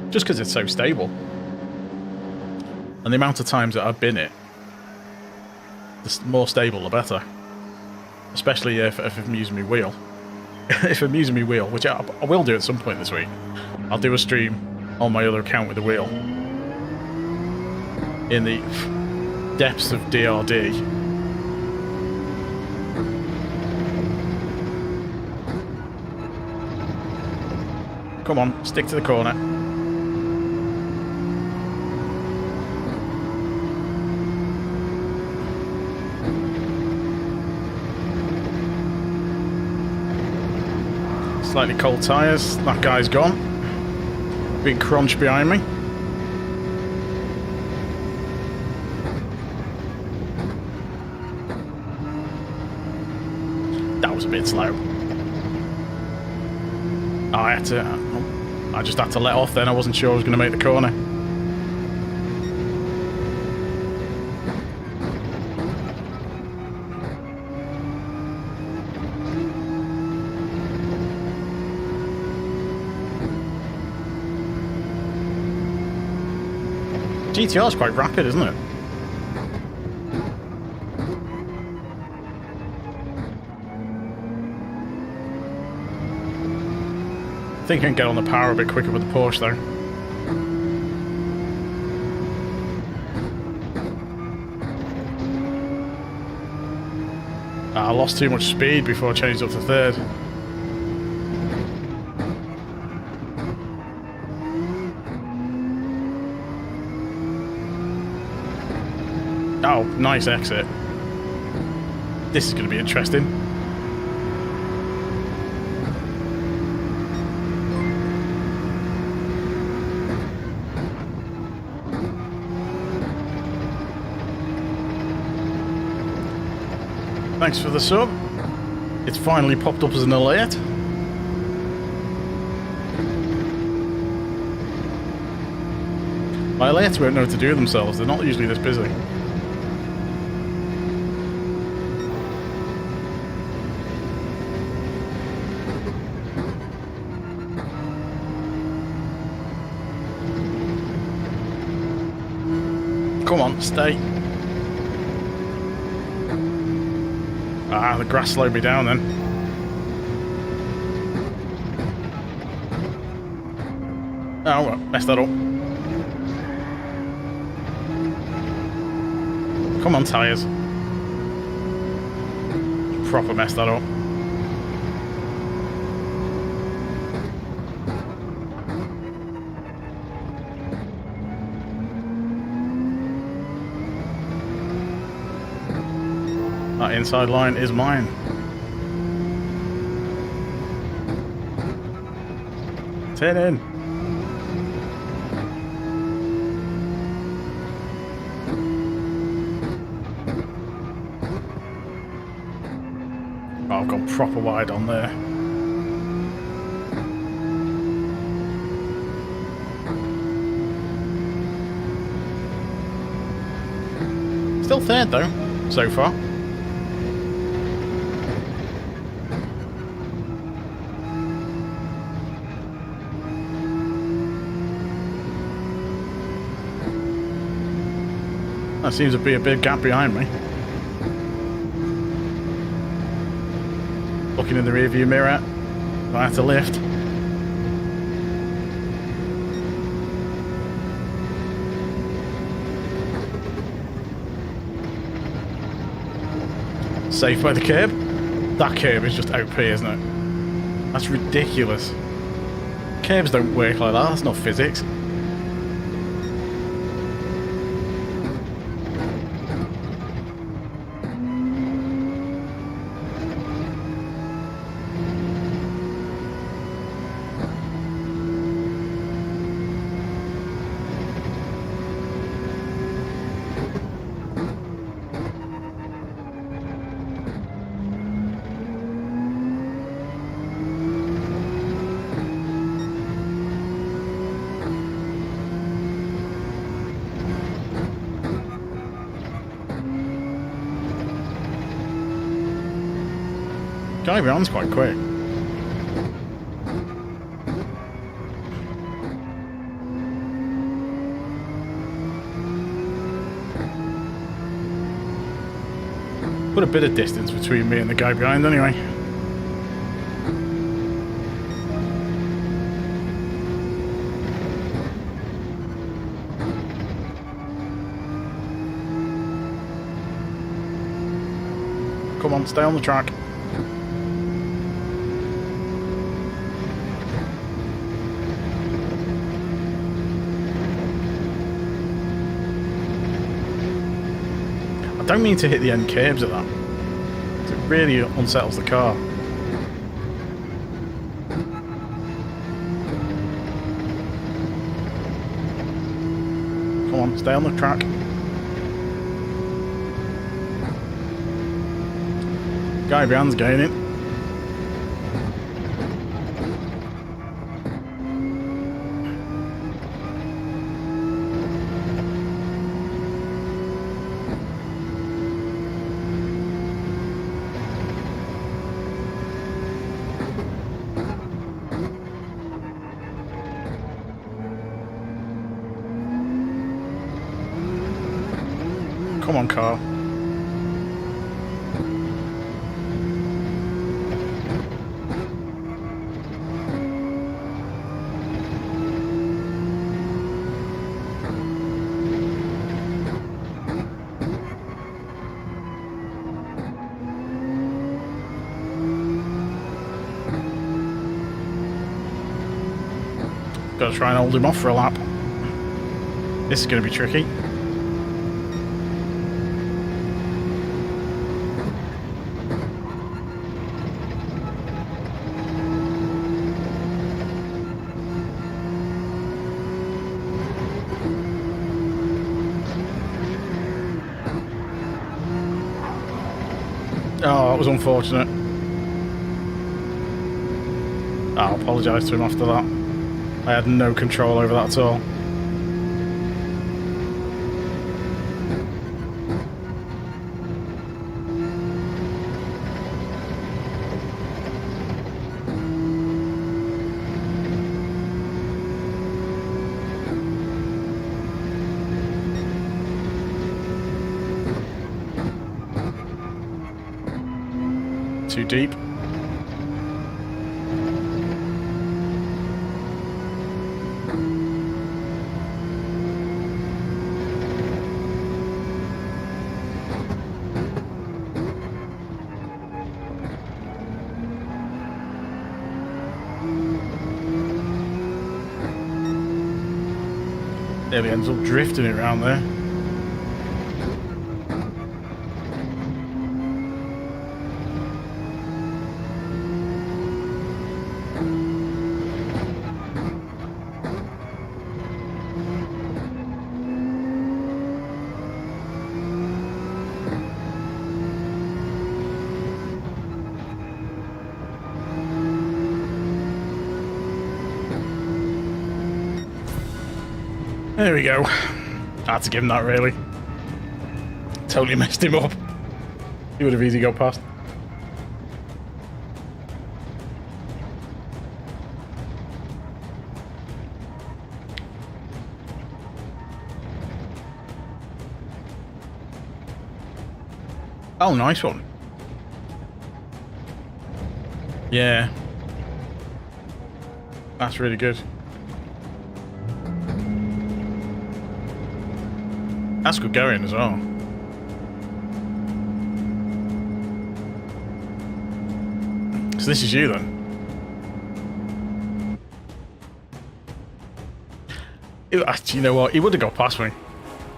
Just because it's so stable. And the amount of times that I've been it, the more stable the better. Especially if I'm using my wheel. If I'm using my wheel, which I will do at some point this week. I'll do a stream on my other account with the wheel. In the depths of DRD. Come on, stick to the corner. Slightly cold tyres. That guy's gone. Big crunch behind me. That was a bit slow. I just had to let off then. I wasn't sure I was going to make the corner. GTR is quite rapid, isn't it? I think I can get on the power a bit quicker with the Porsche though. I lost too much speed before I changed up to third. Oh, nice exit. This is going to be interesting. Thanks for the sub. It's finally popped up as an alert. My alerts won't know what to do with themselves. They're not usually this busy. Come on, stay. Ah, the grass slowed me down then. Oh, well, messed that up. Come on, tyres. Proper messed that up. That inside line is mine. Turn in. Oh, I've gone proper wide on there. Still third though, so far. That seems to be a big gap behind me. Looking in the rearview mirror, I have to lift. Safe by the curb. That curb is just OP, isn't it? That's ridiculous. Curbs don't work like that, that's not physics. Guy round's quite quick. Put a bit of distance between me and the guy behind anyway. Come on, stay on the track. I don't mean to hit the end curbs at that. It really unsettles the car. Come on, stay on the track. Guy behind's gaining. Come on, car. Gotta try and hold him off for a lap. This is gonna be tricky. Oh, that was unfortunate. I'll apologise to him after that. I had no control over that at all. Too deep. Nearly ends up drifting it around there. There we go. I had to give him that, really. Totally messed him up. He would have easily got past. Oh, nice one. Yeah. That's really good. That's good going as well. So this is you then? You know what? He would have got past me.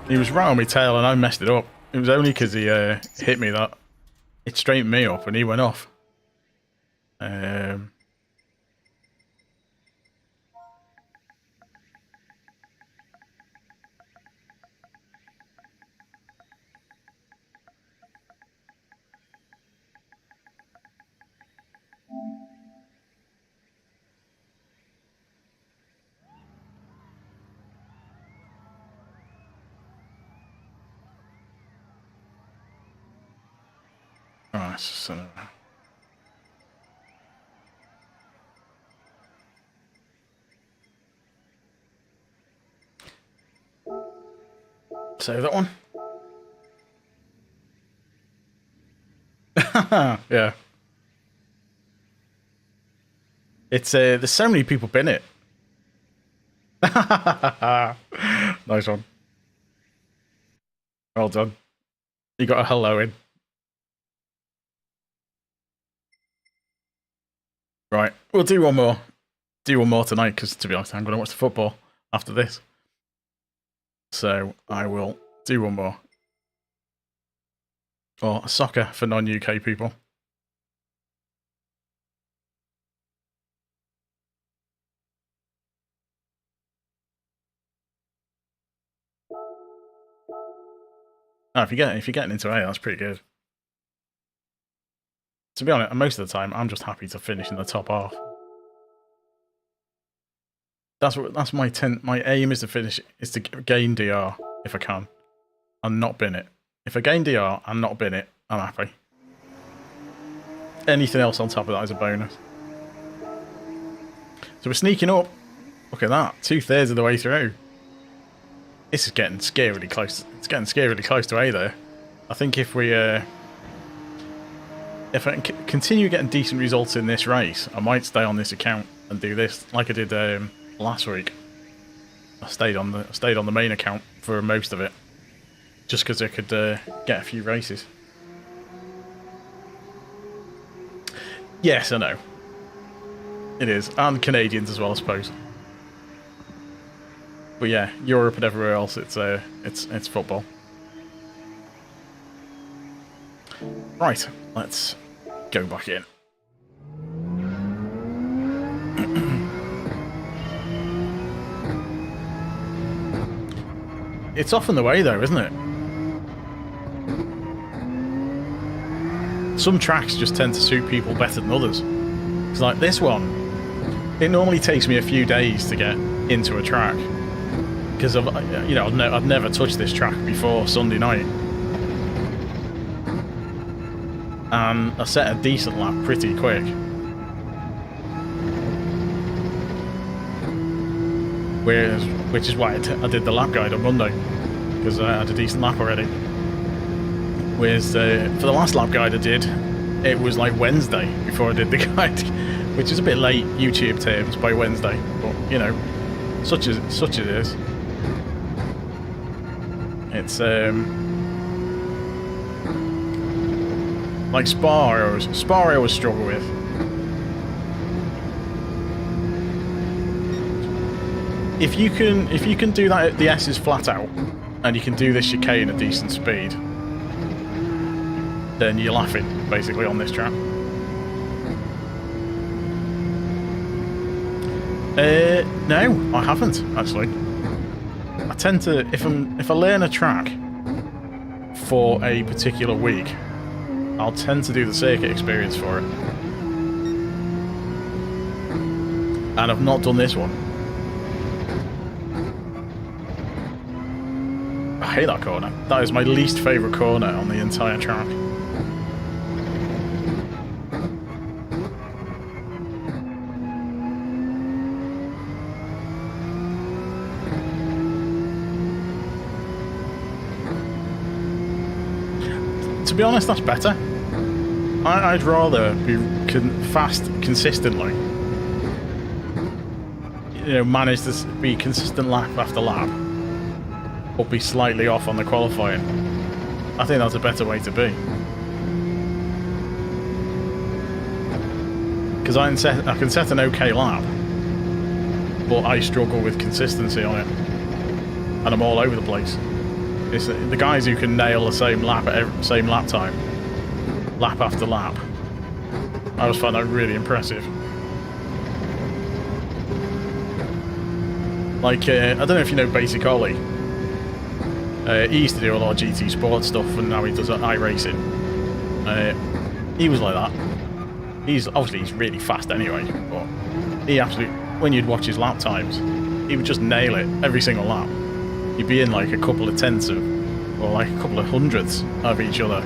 He was right on my tail and I messed it up. It was only because he hit me that it straightened me up and he went off. Alright, so... Save that one. Yeah. It's there's so many people been it. Nice one. Well done. You got a hello in. Right, we'll do one more. Do one more tonight, because to be honest, I'm going to watch the football after this. So I will do one more. Or soccer for non-UK people. Oh, if you're getting into A, that's pretty good. To be honest, most of the time, I'm just happy to finish in the top half. That's my aim is to finish, is to gain DR if I can, and not bin it. If I gain DR and not bin it, I'm happy. Anything else on top of that is a bonus. So we're sneaking up. Look at that, 2/3 of the way through. This is getting scarily close. It's getting scarily close to A there. I think if I continue getting decent results in this race, I might stay on this account and do this like I did last week. I stayed on the main account for most of it, just because I could get a few races. Yes, I know. It is, and Canadians as well, I suppose. But yeah, Europe and everywhere else, it's football. Right, let's go back in. It's often the way though, isn't it? Some tracks just tend to suit people better than others. It's like this one. It normally takes me a few days to get into a track because I've never touched this track before Sunday night, and I set a decent lap pretty quick. Which is why I did the lap guide on Monday, because I had a decent lap already. Whereas for the last lap guide I did, it was like Wednesday before I did the guide, which is a bit late YouTube terms by Wednesday, but you know, such it is. It's like Spa I always struggle with. if you can do that, the S is flat out, and you can do this chicane at a decent speed, then you're laughing basically on this track. No, I haven't actually. I tend to, if I learn a track for a particular week, I'll tend to do the circuit experience for it. And I've not done this one. I hate that corner. That is my least favourite corner on the entire track. To be honest, that's better. I'd rather be fast consistently. You know, manage to be consistent lap after lap, or be slightly off on the qualifying. I think that's a better way to be. Because I can set an okay lap, but I struggle with consistency on it, and I'm all over the place. It's the guys who can nail the same lap at same lap time, lap after lap. I always find that really impressive. Like, I don't know if you know Basic Ollie. He used to do a lot of GT Sport stuff, and now he does iRacing. He was like that. He's really fast anyway, but he absolutely, when you'd watch his lap times, he would just nail it every single lap. You'd be in like a couple of tenths of, or like a couple of hundredths of each other.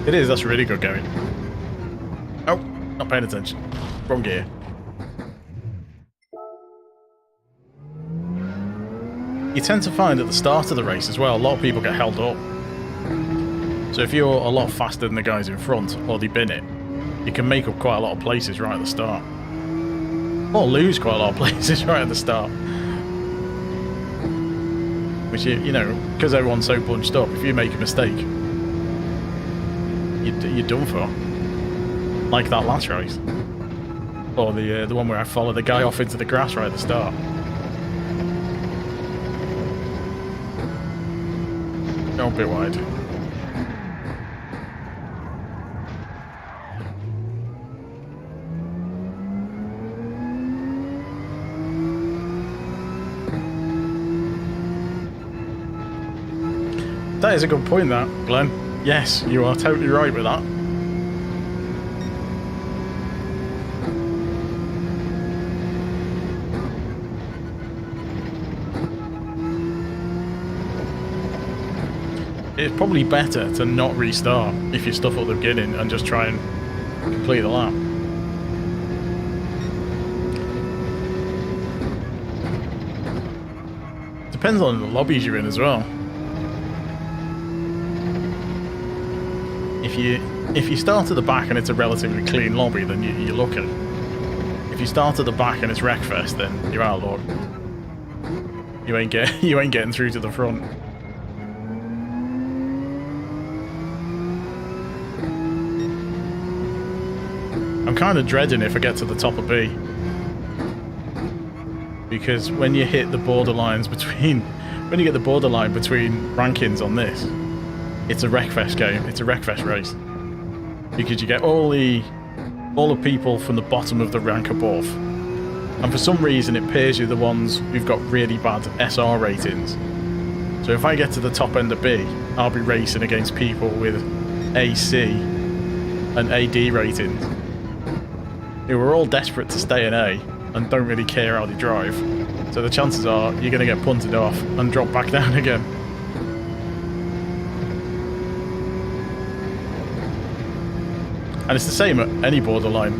It is, that's really good going. Oh, not paying attention. Wrong gear. You tend to find at the start of the race as well, a lot of people get held up. So if you're a lot faster than the guys in front, or they bin it, you can make up quite a lot of places right at the start. Or lose quite a lot of places right at the start. Which, you know, because everyone's so bunched up, if you make a mistake, you're done for. Like that last race. Or the one where I followed the guy off into the grass right at the start. Go a bit wide. That is a good point, that, Glenn. Yes, you are totally right with that. It's probably better to not restart if you stuff up the beginning and just try and complete the lap. Depends on the lobbies you're in as well. If you start at the back and it's a relatively clean lobby, then you're lucky. If you start at the back and it's Wreckfest, then you're out of luck. You ain't getting through to the front. I'm kind of dreading if I get to the top of B, because when you hit the borderlines between, when you get the borderline between rankings on this, it's a Wreckfest game. It's a Wreckfest race, because you get all the people from the bottom of the rank above, and for some reason it pairs you the ones who've got really bad SR ratings. So if I get to the top end of B, I'll be racing against people with AC and AD ratings, who are all desperate to stay in A and don't really care how they drive. So the chances are you're going to get punted off and drop back down again. And it's the same at any borderline.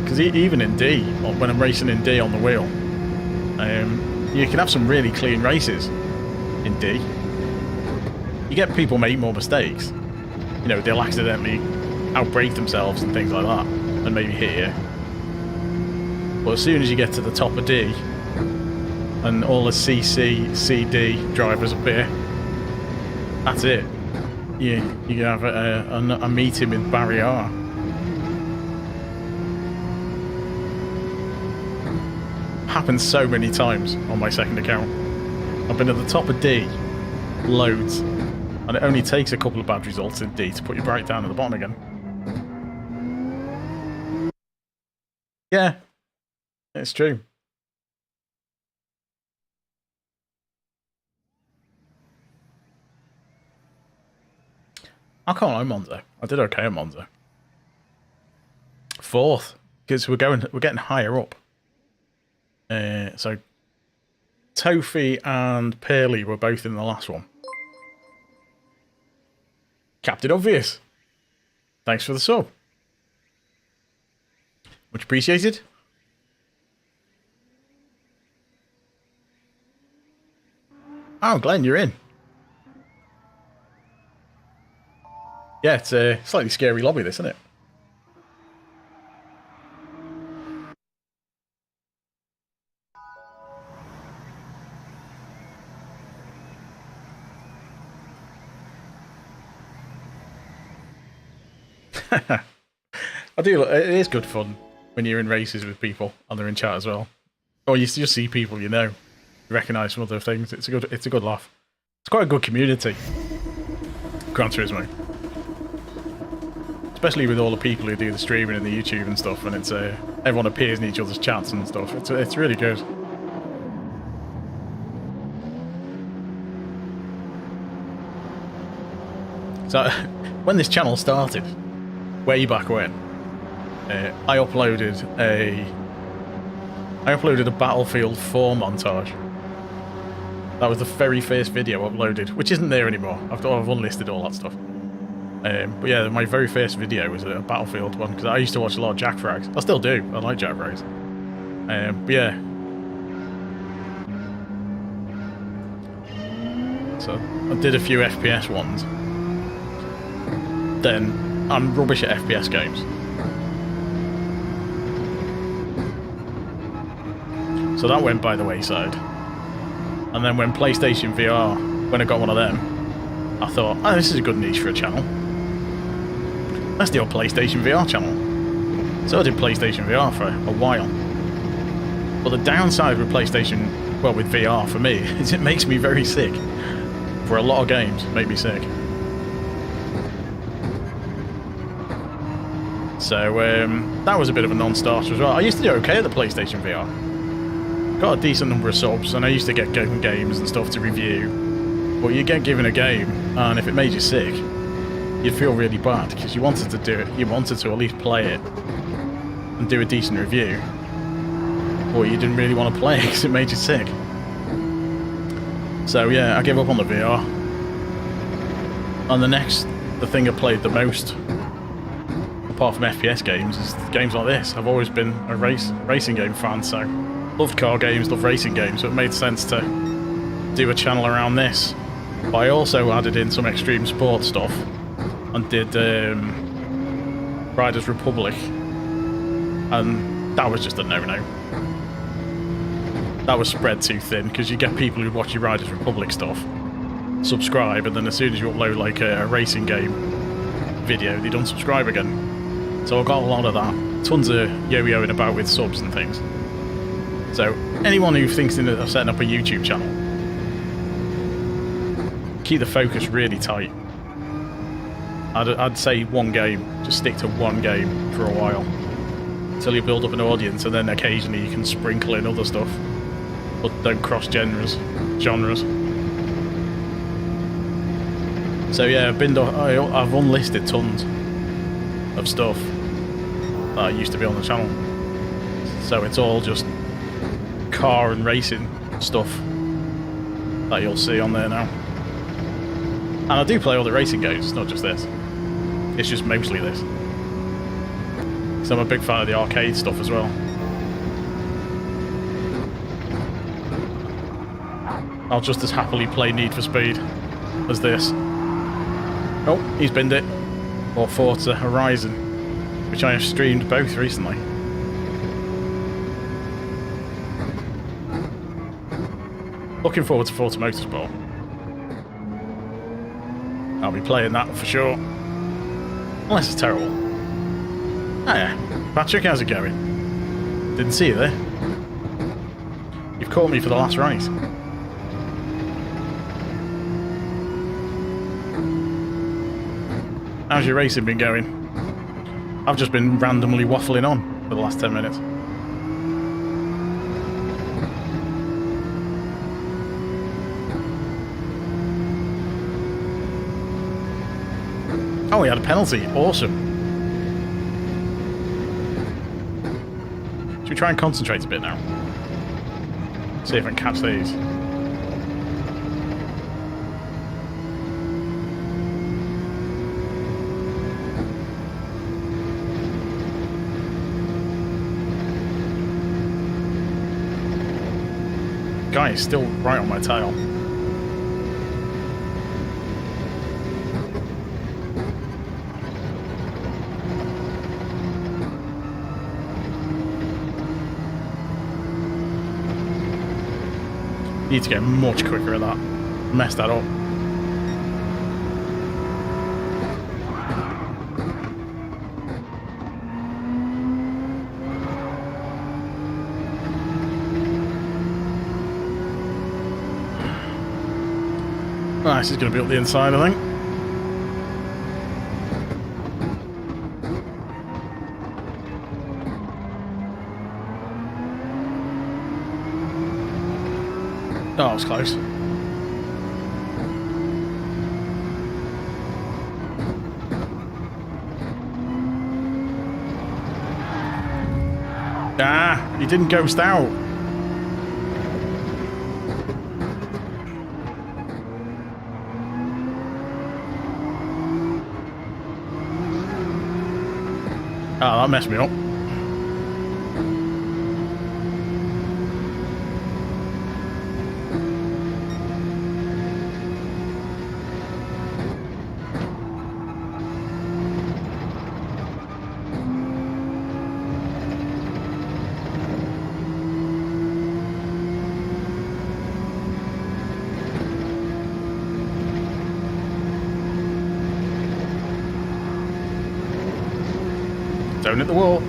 Because even in D, when I'm racing in D on the wheel, you can have some really clean races in D. You get people make more mistakes. You know, they'll accidentally outbrake themselves and things like that, and maybe hit you. But as soon as you get to the top of D, and all the CC, CD drivers appear. That's it. You can have a meeting with Barry R. Happened so many times on my second account. I've been at the top of D loads, and it only takes a couple of bad results in D to put you right down at the bottom again. Yeah, it's true. I can't lie, Monza. I did okay at Monza. 4th, because we're getting higher up. So Tofi and Pearly were both in the last one. Captain Obvious, thanks for the sub. Much appreciated. Oh, Glenn, you're in. Yeah, it's a slightly scary lobby, this, isn't it? I do. It is good fun when you're in races with people and they're in chat as well, or you just see people you recognise from other things. It's a good laugh. It's quite a good community, Gran Turismo, especially with all the people who do the streaming and the YouTube and stuff. And it's everyone appears in each other's chats and stuff. It's really good. So when this channel started, way back when, I uploaded a Battlefield 4 montage. That was the very first video uploaded, which isn't there anymore. I've unlisted all that stuff. But yeah, my very first video was a Battlefield one, because I used to watch a lot of Jack Frags. I still do. I like Jack Frags. But yeah. So I did a few FPS ones. Then I'm rubbish at FPS games. So that went by the wayside. And then when PlayStation VR, when I got one of them, I thought, oh, this is a good niche for a channel. Let's do a PlayStation VR channel. So I did PlayStation VR for a while. But the downside with PlayStation, well, with VR for me, is it makes me very sick. For a lot of games, it made me sick. So that was a bit of a non-starter as well. I used to do okay at the PlayStation VR. Got a decent number of subs, and I used to get games and stuff to review. But you get given a game, and if it made you sick, you'd feel really bad, because you wanted to do it. You wanted to at least play it and do a decent review. But you didn't really want to play it because it made you sick. So yeah, I gave up on the VR. And the thing I played the most, apart from FPS games, is games like this. I've always been a racing game fan, so loved car games, loved racing games, so it made sense to do a channel around this. But I also added in some extreme sports stuff and did Riders Republic, and that was just a no-no. That was spread too thin, because you get people who watch your Riders Republic stuff, subscribe, and then as soon as you upload like a racing game video, they don't subscribe again. So I got a lot of that. Tons of yo-yoing about with subs and things. So anyone who thinks of setting up a YouTube channel, keep the focus really tight. I'd say one game. Just stick to one game for a while until you build up an audience, and then occasionally you can sprinkle in other stuff, but don't cross genres. So yeah, I've unlisted tons of stuff that used to be on the channel. So it's all just car and racing stuff that you'll see on there now. And I do play all the racing games, it's not just this. It's just mostly this. So I'm a big fan of the arcade stuff as well. I'll just as happily play Need for Speed as this. Oh, he's binned it. Or Forza Horizon, which I have streamed both recently. Looking forward to Forza Motorsport. I'll be playing that for sure. Unless it's terrible. Oh yeah. Patrick, how's it going? Didn't see you there. You've caught me for the last race. How's your racing been going? I've just been randomly waffling on for the last 10 minutes. Oh, he had a penalty. Awesome. Should we try and concentrate a bit now? See if I can catch these. Guy is still right on my tail. Need to get much quicker at that. Messed that up. Oh, this is going to be up the inside, I think. Oh, that was close. Ah, he didn't ghost out. Oh, that messed me up. Don't hit the wall.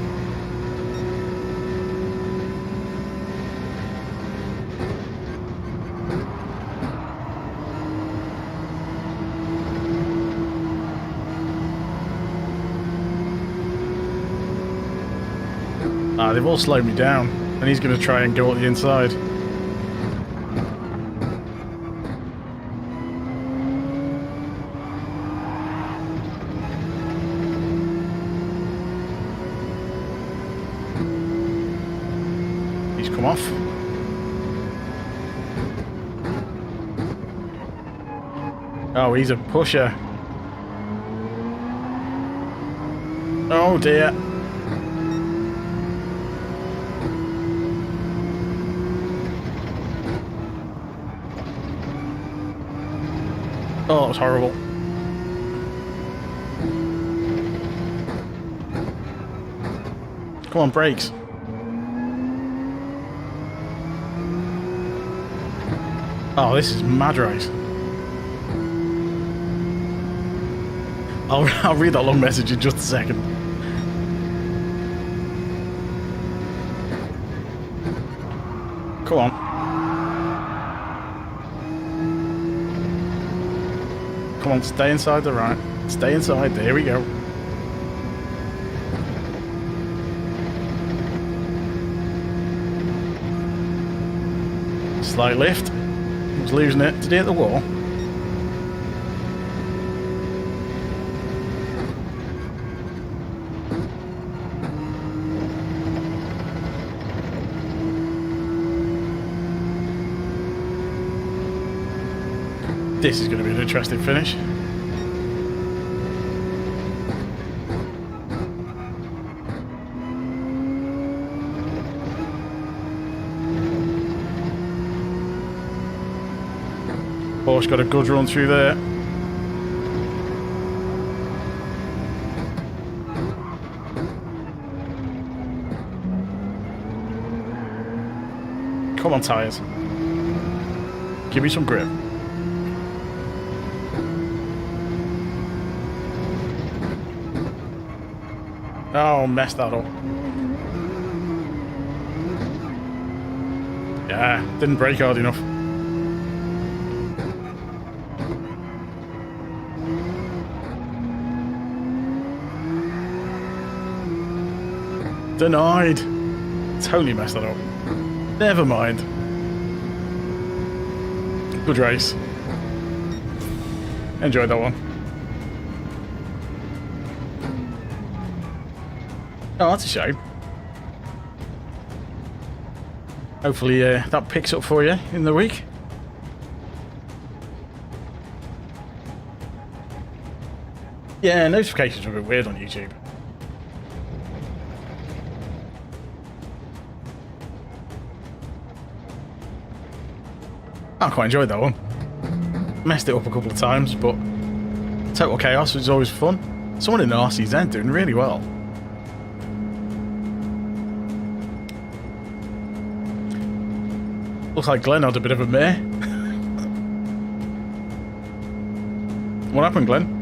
Ah, they've all slowed me down, and he's going to try and go up the inside. Come off. Oh, he's a pusher. Oh dear. Oh, that was horrible. Come on, brakes. Oh, this is mad race. I'll read that long message in just a second. Come on. Come on, stay inside the right. Stay inside. There we go. Slight lift. Was losing it. Did he hit the wall? This is going to be an interesting finish. Porsche got a good run through there. Come on, tyres. Give me some grip. Oh, messed that up. Yeah, didn't brake hard enough. Denied. Totally messed that up. Never mind. Good race. Enjoyed that one. Oh, that's a shame. Hopefully that picks up for you in the week. Yeah, notifications are a bit weird on YouTube. I quite enjoyed that one. Messed it up a couple of times, but Total Chaos was always fun. Someone in the RCZ doing really well. Looks like Glenn had a bit of a mare. What happened, Glenn?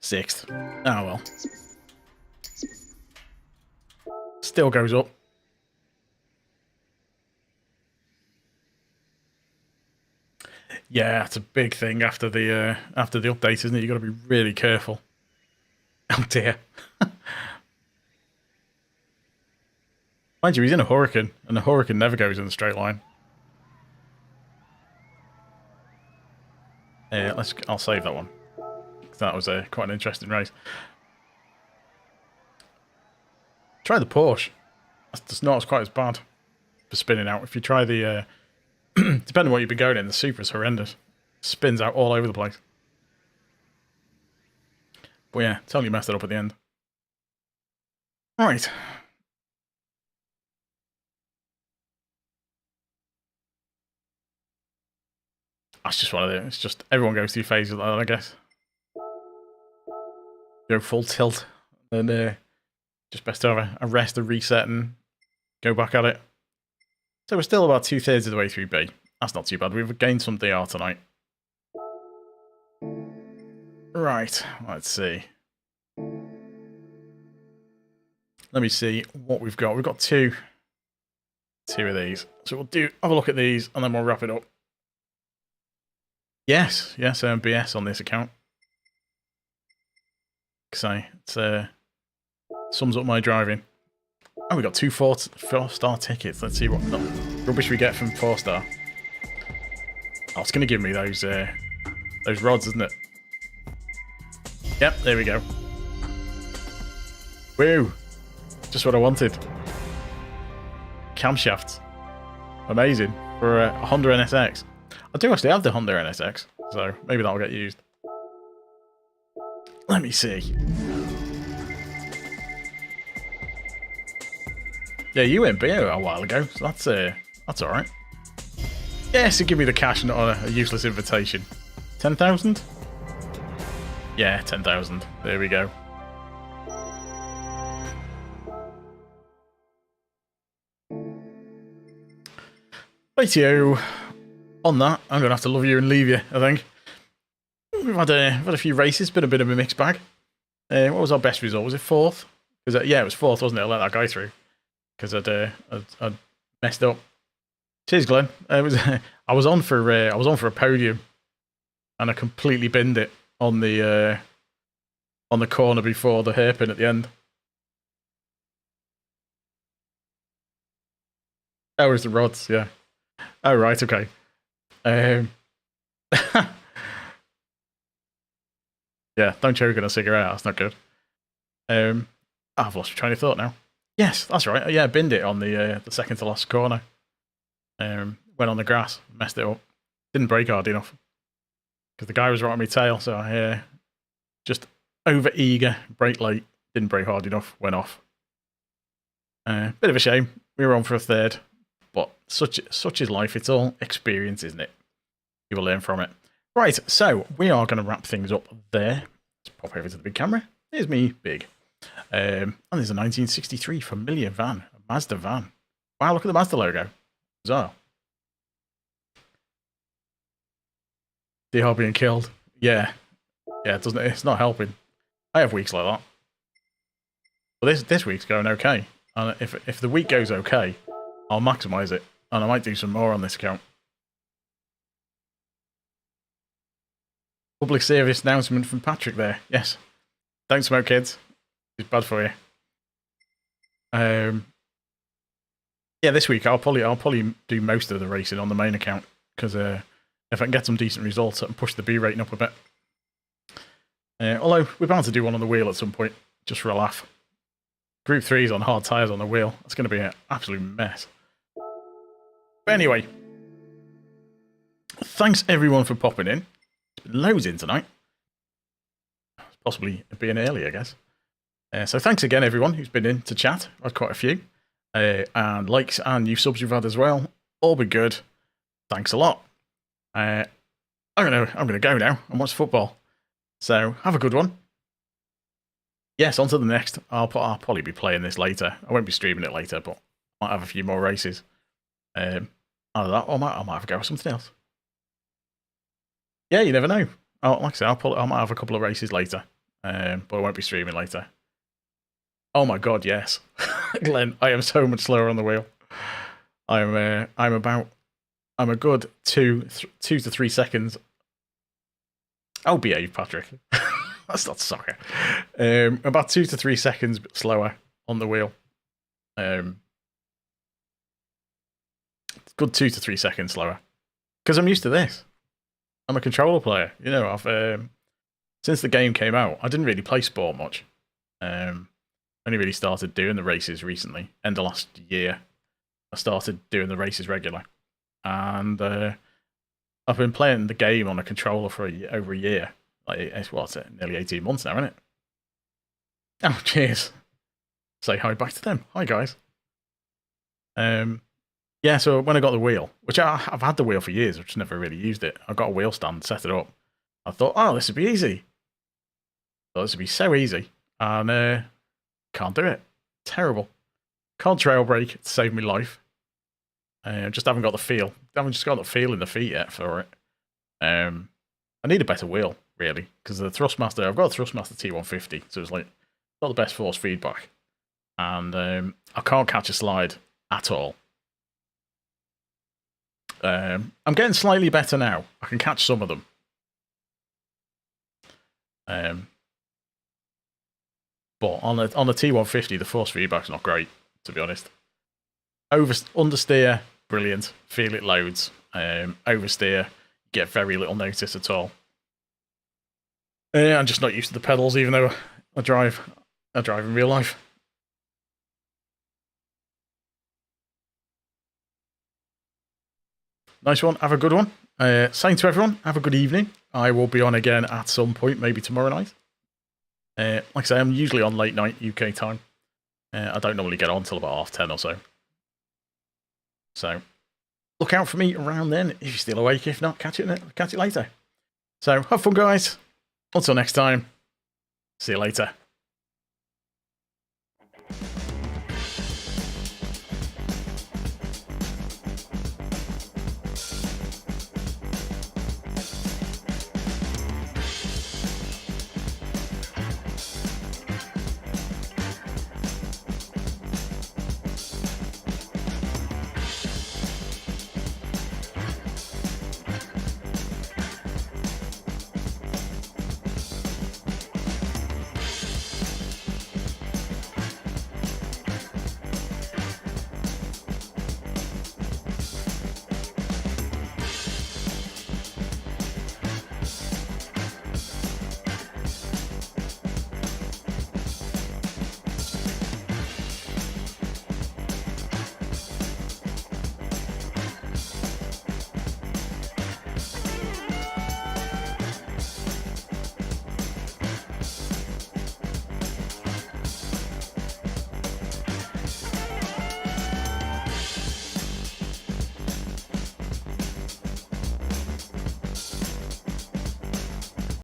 Sixth. Oh well. Still goes up. Yeah, it's a big thing after the update, isn't it? You've got to be really careful. Oh dear. Mind you, he's in a hurricane, and a hurricane never goes in a straight line. I'll save that one. That was quite an interesting race. Try the Porsche. It's not quite as bad for spinning out. If you try the, depending on what you've been going in, the Supra's horrendous. Spins out all over the place. But yeah, totally messed it up at the end. Right. That's just one of the. It's just everyone goes through phases like that, I guess. Go full tilt, and just best to have a rest, a reset, and go back at it. So we're still about 2/3 of the way through B. That's not too bad. We've gained some DR tonight. Right, let's see. Let me see what we've got. We've got two of these. So we'll have a look at these, and then we'll wrap it up. Yes, BS on this account. So it sums up my driving. Oh, we got 2 4-star tickets. Let's see what rubbish we get from 4-star. Oh, it's going to give me those rods, isn't it? Yep, there we go. Woo! Just what I wanted. Camshafts. Amazing. For a Honda NSX. I do actually have the Honda NSX, so maybe that'll get used. Let me see. Yeah, you went BO a while ago, so that's alright. Yes, it give me the cash, not a useless invitation. 10,000? Yeah, 10,000. There we go. Rightio. On that, I'm going to have to love you and leave you, I think. We've had a few races, been a bit of a mixed bag. What was our best result? Was it 4th? Yeah, it was 4th, wasn't it? I let that guy through because I'd messed up. Cheers, Glenn. I was on for a podium, and I completely binned it on the corner before the hairpin at the end. Oh, it was the rods, yeah. Oh, right, okay. Yeah, don't choke on a cigarette, that's not good. I've lost my train of thought now. Yes, that's right. Yeah, I binned it on the second to last corner. Went on the grass, messed it up. Didn't brake hard enough. Because the guy was right on my tail, so I just over eager, brake late, didn't brake hard enough, went off. Bit of a shame. We were on for a 3rd. But such is life. It's all experience, isn't it? You will learn from it. Right, so we are going to wrap things up there. Let's pop over to the big camera. Here's me, big. And there's a 1963 familiar van, a Mazda van. Wow, look at the Mazda logo. Bizarre. Deer being killed. Yeah. Yeah, it's not helping. I have weeks like that. But this week's going okay. And if the week goes okay, I'll maximise it. And I might do some more on this account. Public service announcement from Patrick there. Yes. Don't smoke, kids. It's bad for you. Yeah, this week I'll probably do most of the racing on the main account because if I can get some decent results, I can push the B rating up a bit. Although we're bound to do one on the wheel at some point, just for a laugh. Gr.3 is on hard tyres on the wheel. It's going to be an absolute mess. But anyway, thanks everyone for popping in. There's been loads in tonight. Possibly being early, I guess. So thanks again, everyone who's been in to chat. I've had quite a few. And likes and new subs you've had as well. All been good. Thanks a lot. I'm gonna go now and watch football. So have a good one. Yes, on to the next. I'll probably be playing this later. I won't be streaming it later, but I might have a few more races. Either that, or I might have a go with something else. Yeah, you never know. Like I said, I might have a couple of races later, but I won't be streaming later. Oh my god, yes, Glenn, I am so much slower on the wheel. I'm a good 2 to 3 seconds. Oh, behave, Patrick. That's not soccer. About 2 to 3 seconds slower on the wheel. Good 2 to 3 seconds slower because I'm used to this. I'm a controller player. You know, I've since the game came out, I didn't really play sport much. Only really started doing the races recently. End of last year, I started doing the races regular, and I've been playing the game on a controller for over a year. Like, what's it? Nearly 18 months now, isn't it? Oh, cheers. Say hi back to them. Hi, guys. Yeah, so when I got the wheel, which I've had the wheel for years, I've just never really used it. I got a wheel stand, set it up. I thought, oh, this would be easy. This would be so easy. And can't do it. Terrible. Can't trail brake to save me life. Just haven't got the feel. Haven't just got the feel in the feet yet for it. I need a better wheel, really, because the Thrustmaster, I've got a Thrustmaster T150, so it's like not the best force feedback. And I can't catch a slide at all. I'm getting slightly better now. I can catch some of them. But on the T150, the force feedback's not great, to be honest. Understeer, brilliant. Feel it loads. Oversteer, get very little notice at all. I'm just not used to the pedals, even though I drive in real life. Nice one. Have a good one. Saying to everyone, have a good evening. I will be on again at some point, maybe tomorrow night. Like I say, I'm usually on late night UK time. I don't normally get on till about 10:30 or so. So look out for me around then if you're still awake. If not, catch it later. So have fun, guys. Until next time. See you later.